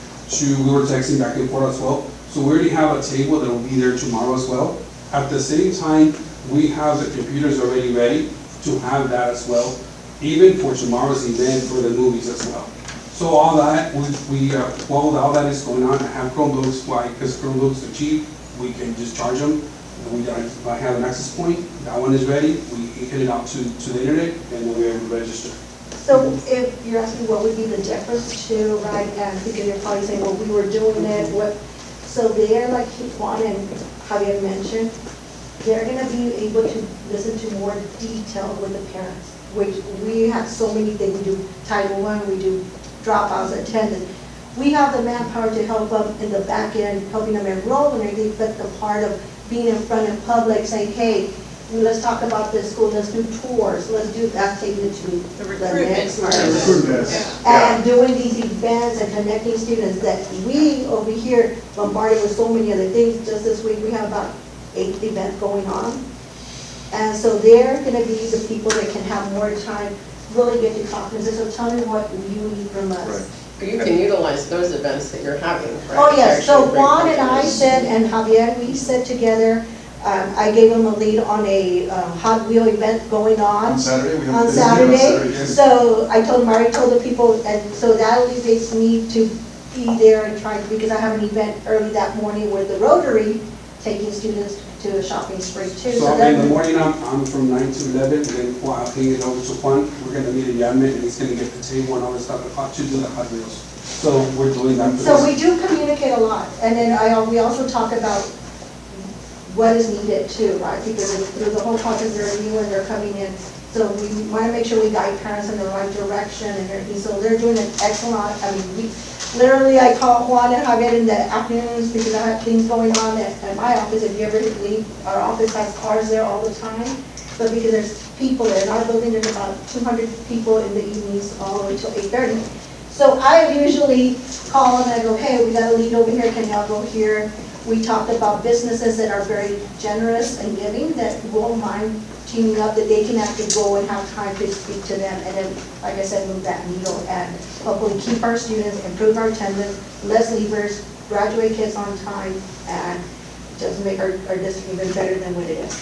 Speaker 15: We were texting back and forth as well, so we already have a table that will be there tomorrow as well. At the same time, we have the computers already ready to have that as well, even for tomorrow's event for the movies as well. So all that, while all that is going on, I have Chromebooks, why? Because Chromebooks are cheap, we can just charge them. I have an access point, that one is ready, we hit it out to the internet, and then we're able to register.
Speaker 8: So if you're asking what would be the difference too, right, and because you're probably saying, well, we were doing it, so they're like Juan and Javier mentioned, they're gonna be able to listen to more detail with the parents, which we have so many things, we do Title I, we do dropouts, attendance. We have the manpower to help them in the back end, helping them enroll and everything, but the part of being in front of public, saying, hey, let's talk about this school, let's do tours, let's do that, taking it to the next level. And doing these events and connecting students that we over here bombarded with so many other things. Just this week, we have about 8 events going on. And so they're gonna be the people that can have more time, really get to conferences, so tell me what you need from us.
Speaker 18: You can utilize those events that you're having, right?
Speaker 8: Oh, yes, so
Speaker 18: Actually bring
Speaker 8: Juan and I
Speaker 18: companies.
Speaker 8: said, and Javier, we said together, I gave him a lead on a Hot Wheel event going on.
Speaker 14: On Saturday, we have
Speaker 8: On
Speaker 14: a business meeting on Saturday,
Speaker 8: Saturday.
Speaker 14: yes.
Speaker 8: So I told him, I already told the people, and so that alleviates me to be there and try, because I have an event early that morning with the Rotary, taking students to a shopping spree too.
Speaker 15: So in
Speaker 8: that-
Speaker 15: the morning, I'm from 9 to 11, and then I'll ping it over to Juan, we're gonna meet in Yamet, and he's gonna get the table and all the stuff, to do the Hot Wheels. So we're doing that.
Speaker 8: So we do communicate a lot, and then we also talk about what is needed too, right? Because through the whole process, they're new and they're coming in, so we want to make sure we guide parents in the right direction and everything. So they're doing an excellent, literally I call Juan and Javier in the afternoons because I have things going on at my office. If you ever leave, our office has cars there all the time, but because there's people there, in our building, there's about 200 people in the evenings all the way till 8:30. So I usually call and I go, hey, we got a lead over here, can y'all go here? We talked about businesses that are very generous and giving, that won't mind teaming up, that they can actually go and have time to speak to them, and then, like I said, move that needle and hopefully keep our students, improve our attendance, less leavers, graduate kids on time, and just make our district even better than what it is.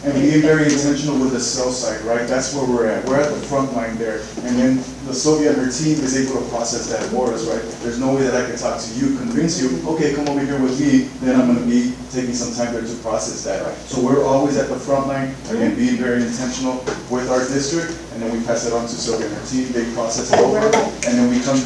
Speaker 14: And being very intentional with the sales side, right? That's where we're at. We're at the front line there. And then the Sylvia and her team is able to process that for us, right? There's no way that I can talk to you, convince you, okay, come over here with me, then I'm gonna be taking some time there to process that. So we're always at the front line, again, being very intentional with our district, and then we pass it on to Sylvia and her team, they process it over, and then we come,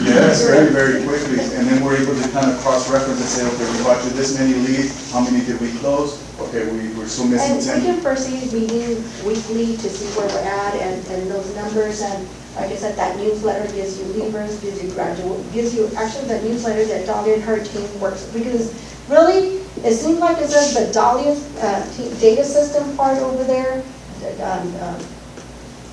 Speaker 14: yes, very, very quickly. And then we're able to kind of cross-reference and say, okay, we bought you this many leads, how many did we close? Okay, we're still missing
Speaker 8: And
Speaker 14: 10.
Speaker 8: we can proceed meeting weekly to see where we're at and those numbers, and like I said, that newsletter gives you leavers, gives you graduate, gives you, actually the newsletter that Dahlia and her team works, because really, it seems like it says, but Dahlia's data system part over there,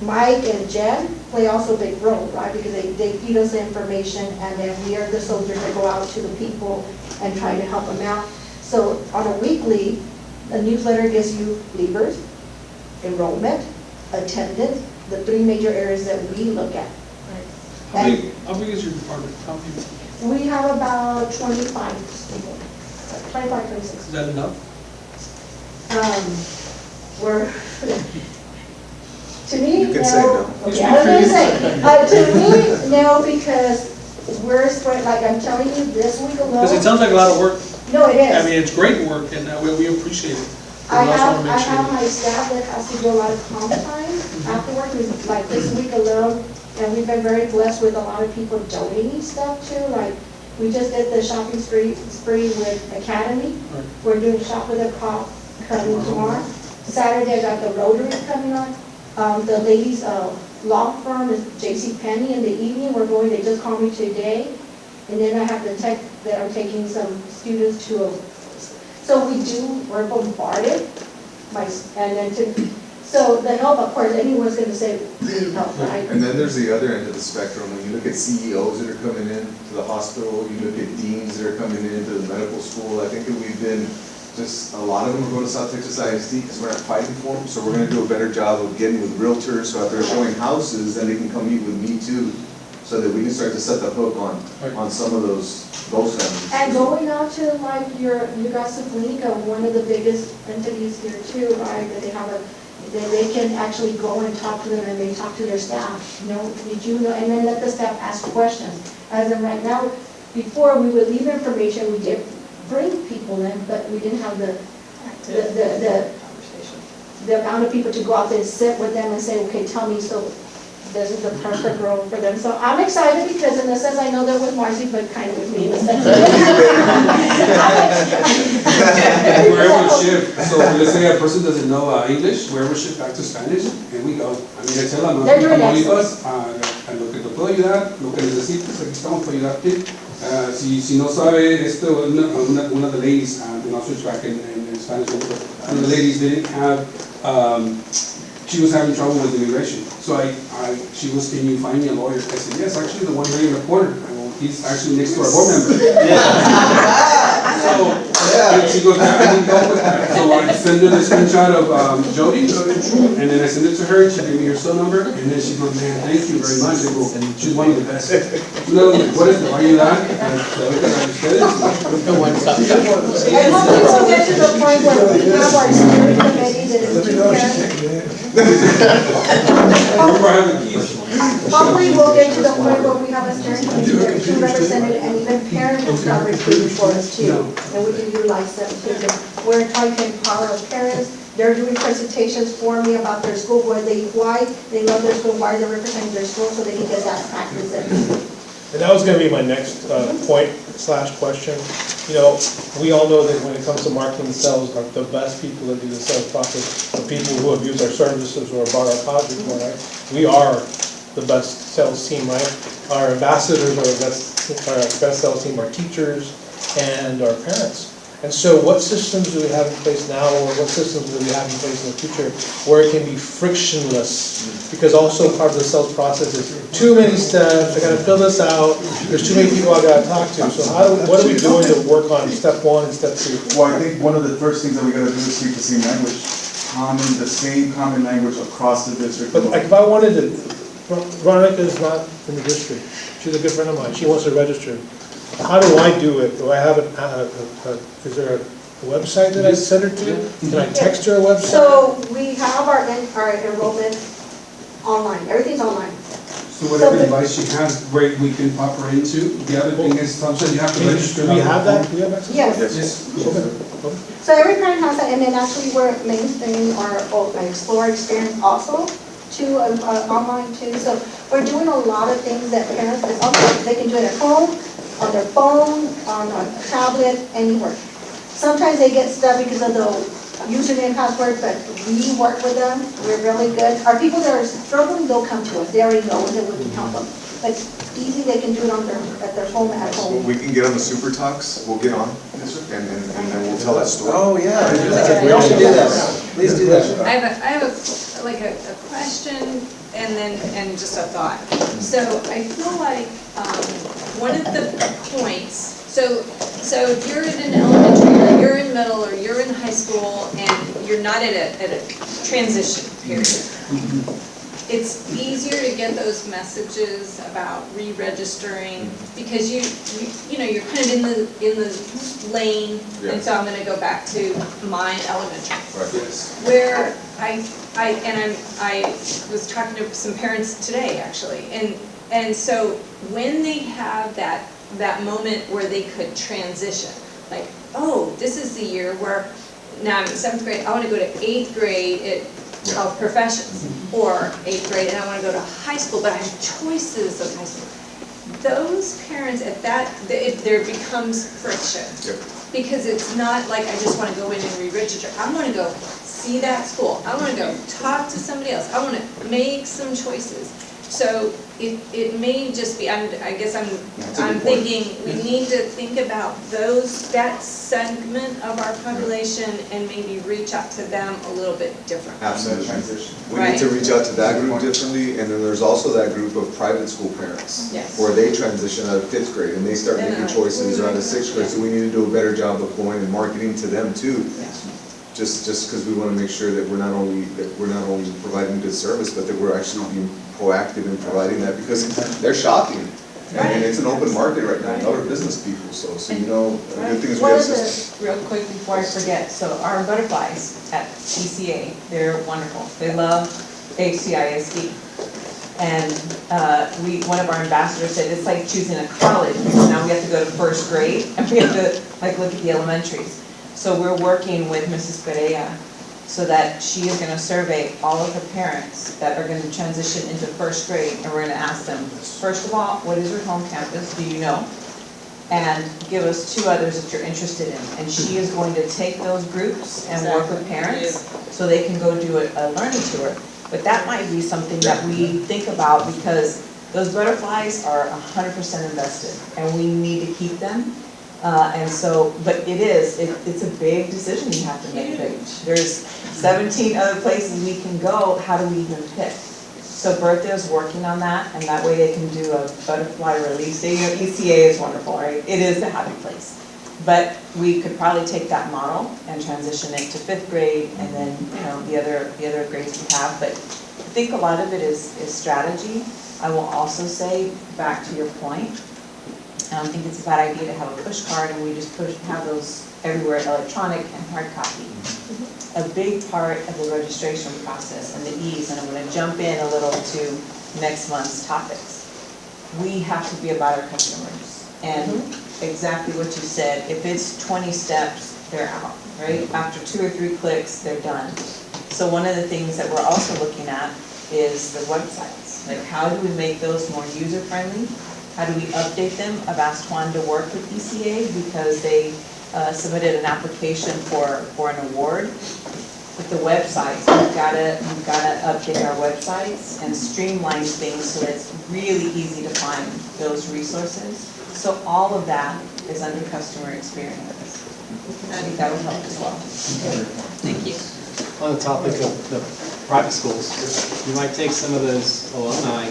Speaker 8: Mike and Jen play also a big role, right? Because they feed us the information, and then we are the soldiers that go out to the people and try to help them out. So on a weekly, a newsletter gives you leavers, enrollment, attendance, the 3 major areas that we look at.
Speaker 17: How big is your department? How many?
Speaker 8: We have about 25 people, 25, 26.
Speaker 17: Is that enough?
Speaker 8: We're, To me,
Speaker 2: You can say no.
Speaker 8: Okay, I was gonna say, to me, no, because we're spread, like I'm telling you, this week alone.
Speaker 19: Because it sounds like a lot of work.
Speaker 8: No, it is.
Speaker 19: I mean, it's great work, and we appreciate it.
Speaker 8: I
Speaker 19: We also wanna make
Speaker 8: have
Speaker 19: sure-
Speaker 8: my staff that has to do a lot of comp time afterward, like this week alone, and we've been very blessed with a lot of people donating stuff too, like, we just did the shopping spree with Academy. We're doing Shop with a Cop coming tomorrow. Saturday, I got the Rotary coming on. The ladies' law firm is J.C. Penney in the evening, they just called me today. And then I have the tech that I'm taking some students to so we're bombarded, so the help, of course, anyone's gonna say, we need help, right?
Speaker 2: And then there's the other end of the spectrum, when you look at CEOs that are coming in to the hospital, you look at deans that are coming into the medical school, I think that we've been, just, a lot of them are going to South Texas ISD because we're not fighting for them, so we're gonna do a better job of getting with realtors, so if they're showing houses, then they can come meet with me too, so that we can start to set the hook on some of those families.
Speaker 8: And going out to like you got Suplinica, one of the biggest entities here too, right, that they have they can actually go and talk to them and they talk to their staff, did you know, and then let the staff ask questions. As of right now, before we would leave information, we did bring people in, but we didn't have the amount of people to go out there and sit with them and say, okay, tell me, so this is the perfect role for them. So I'm excited because in a sense I know they're with Marcy, but kind of with me in a sense.
Speaker 15: Wherever we shift, so let's say a person doesn't know English, wherever we shift back to Spanish, and we go. I mean, I tell them,
Speaker 8: They're doing
Speaker 15: Tamaulipas, lo que te puedo ayudar, lo que necesites, aquí estamos para ayudarte. Si no sabe esto, one of the ladies, and I'll switch back in Spanish, one of the ladies didn't have, she was having trouble with immigration. So she was, can you find me a lawyer? I said, yes, actually the one right in the corner. He's actually next to our board member. So she goes, I didn't go with that. So I send her the screenshot of Jody, and then I send it to her, and she gave me her cell number, and then she goes, man, thank you very much. I go, she's one of the best. No, what is it? Are you that?
Speaker 8: And hopefully we'll get to the point where we have our steering committee that is two Hopefully we'll get to the point where we have a steering committee that is two represented and even parents will start recruiting for us too. And we can utilize them too. We're trying to empower our parents. They're doing presentations for me about their school, why they love their school, why they're representing their school, so they can get that practice in.
Speaker 17: And that was gonna be my next point/question. We all know that when it comes to marketing and sales, the best people that do the sales process are people who have used our services or bought our product before, right? We are the best sales team, right? Our ambassadors are our best sales team, our teachers and our parents. And so what systems do we have in place now, or what systems do we have in place in the future where it can be frictionless? Because also part of the sales process is too many steps, I gotta fill this out, there's too many people I gotta talk to. So what are we doing to work on step one and step two?
Speaker 14: Well, I think one of the first things that we gotta do is speak the same language, the same common language across the district.
Speaker 17: But like if I wanted to, Veronica is not in the district, she's a good friend of mine, she wants to register. How do I do it? Do I have is there a website that I send her to? Can I text her a website?
Speaker 8: So we have our enrollment online, everything's online.
Speaker 15: So whatever device she has, great, we can pop her into. The other thing is, sometimes you have to register.
Speaker 17: Do we have that? Do we have access?
Speaker 8: Yes.
Speaker 17: Okay.
Speaker 8: So every parent has that, and then actually we're mainstreaming our Explore experience also to online too. So we're doing a lot of things that parents, they can do it at home, on their phone, on a tablet, anywhere. Sometimes they get stuck because of the username and password, but we work with them. We're really good. Our people that are struggling, they'll come to us. They already know that we can help them. But it's easy, they can do it on their phone at home.
Speaker 2: We can get on the Super Talks, we'll get on, and then we'll tell that story.
Speaker 16: Oh, yeah. We all should do that. Please do that.
Speaker 13: I have a question and just a thought. So I feel like one of the points, so if you're in an elementary, or you're in middle, or you're in high school, and you're not at a transition period, it's easier to get those messages about re-registering because you know, you're kind of in the lane, and so I'm gonna go back to my elementary. Where I was talking to some parents today, actually, and so when they have that moment where they could transition, like, oh, this is the year where now I'm in 7th grade, I want to go to 8th grade of professions, or 8th grade, and I want to go to high school, but I have choices of high school. Those parents there becomes friction. Because it's not like I just want to go in and re-register. I want to go see that school. I want to go talk to somebody else. I want to make some choices. So it may just be, I guess I'm thinking we need to think about that segment of our population and maybe reach out to them a little bit differently.
Speaker 2: Absolutely. We need to reach out to that group differently, and then there's also that group of private school parents.
Speaker 13: Yes.
Speaker 2: Where they transition out of 5th grade and they start making choices out of 6th grade, so we need to do a better job of going and marketing to them too. Just because we want to make sure that we're not only providing good service, but that we're actually being proactive in providing that, because they're shopping. And it's an open market right now, a lot of business people, so you know, the good thing is we have systems.
Speaker 7: Real quick before I forget, so our butterflies at ECA, they're wonderful. They love HCISD. And one of our ambassadors said, it's like choosing a college. Now we have to go to 1st grade, and we have to look at the elementaries. So we're working with Mrs. Perea so that she is going to survey all of her parents that are going to transition into 1st grade, and we're going to ask them, first of all, what is your home campus? Do you know? And give us 2 others that you're interested in. And she is going to take those groups and work with parents so they can go do a learning tour. But that might be something that we think about, because those butterflies are 100% invested, and we need to keep them. And so, but it's a big decision you have to make. There's 17 other places we can go, how do we even pick? So Bertha's working on that, and that way they can do a butterfly release. You know, ECA is wonderful, right? It is the happy place. But we could probably take that model and transition it to 5th grade, and then, you know, the other grades we have. But I think a lot of it is strategy. I will also say, back to your point, I don't think it's a bad idea to have a push card, and we just have those everywhere, electronic and hard copy. A big part of the registration process and the ease, and I'm going to jump in a little to next month's topics. We have to be about our customers, and exactly what you said. If it's 20 steps, they're out, right? After 2 or 3 clicks, they're done. So one of the things that we're also looking at is the websites. Like, how do we make those more user-friendly? How do we update them? I've asked Juan to work with ECA because they submitted an application for an award. With the websites, we've got to update our websites and streamline things so that it's really easy to find those resources. So all of that is under customer experience. I think that would help as well. Thank you.
Speaker 20: On the topic of the private schools, you might take some of those alumni,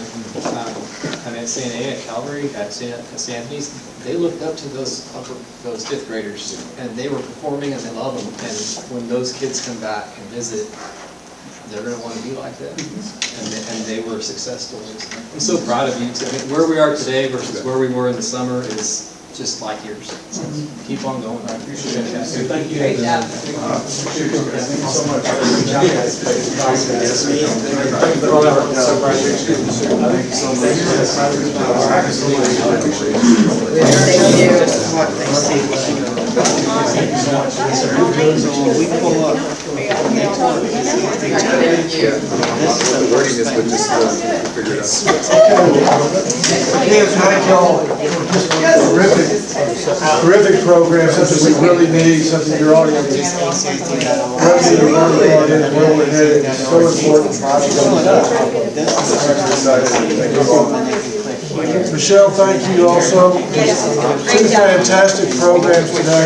Speaker 20: at St. A, at Calvary, at St. Anthony's. They looked up to those 5th graders, and they were performing, and they love them. And when those kids come back and visit, they're going to want to be like that. And they were success stories. I'm so proud of you. Where we are today versus where we were in the summer is just like yours. So keep on going. I appreciate it.
Speaker 19: Thank you.
Speaker 20: Great job.
Speaker 14: Thank you so much.
Speaker 2: The wording is, but just figure it out.
Speaker 1: Terrific program, something we really need, something your audience ready to learn about it, where we're headed, it's so important. Michelle, thank you also. 2 fantastic programs today.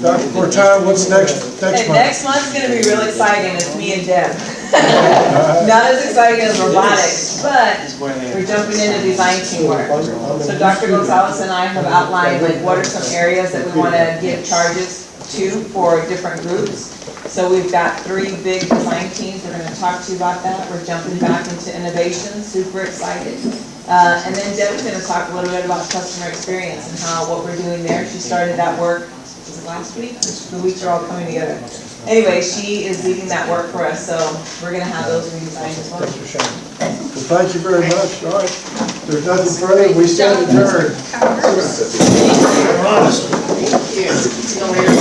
Speaker 1: Dr. Cortana, what's next month?
Speaker 7: Next month's going to be real exciting. It's me and Deb. Not as exciting as robotics, but we're jumping into design teamwork. So Dr. Gonzalez and I have outlined what are some areas that we want to give charges too for different groups. So we've got 3 big design teams, we're gonna talk to you about that. We're jumping back into innovation, super excited. And then Deb's gonna talk a little bit about customer experience and what we're doing there. She started that work, was it last week? The weeks are all coming together. Anyway, she is leading that work for us, so we're gonna have those redesigned as well.
Speaker 1: Thanks for sharing. Well, thank you very much. All right. If there's nothing further, we stand adjourned.
Speaker 18: Thank you. See you later.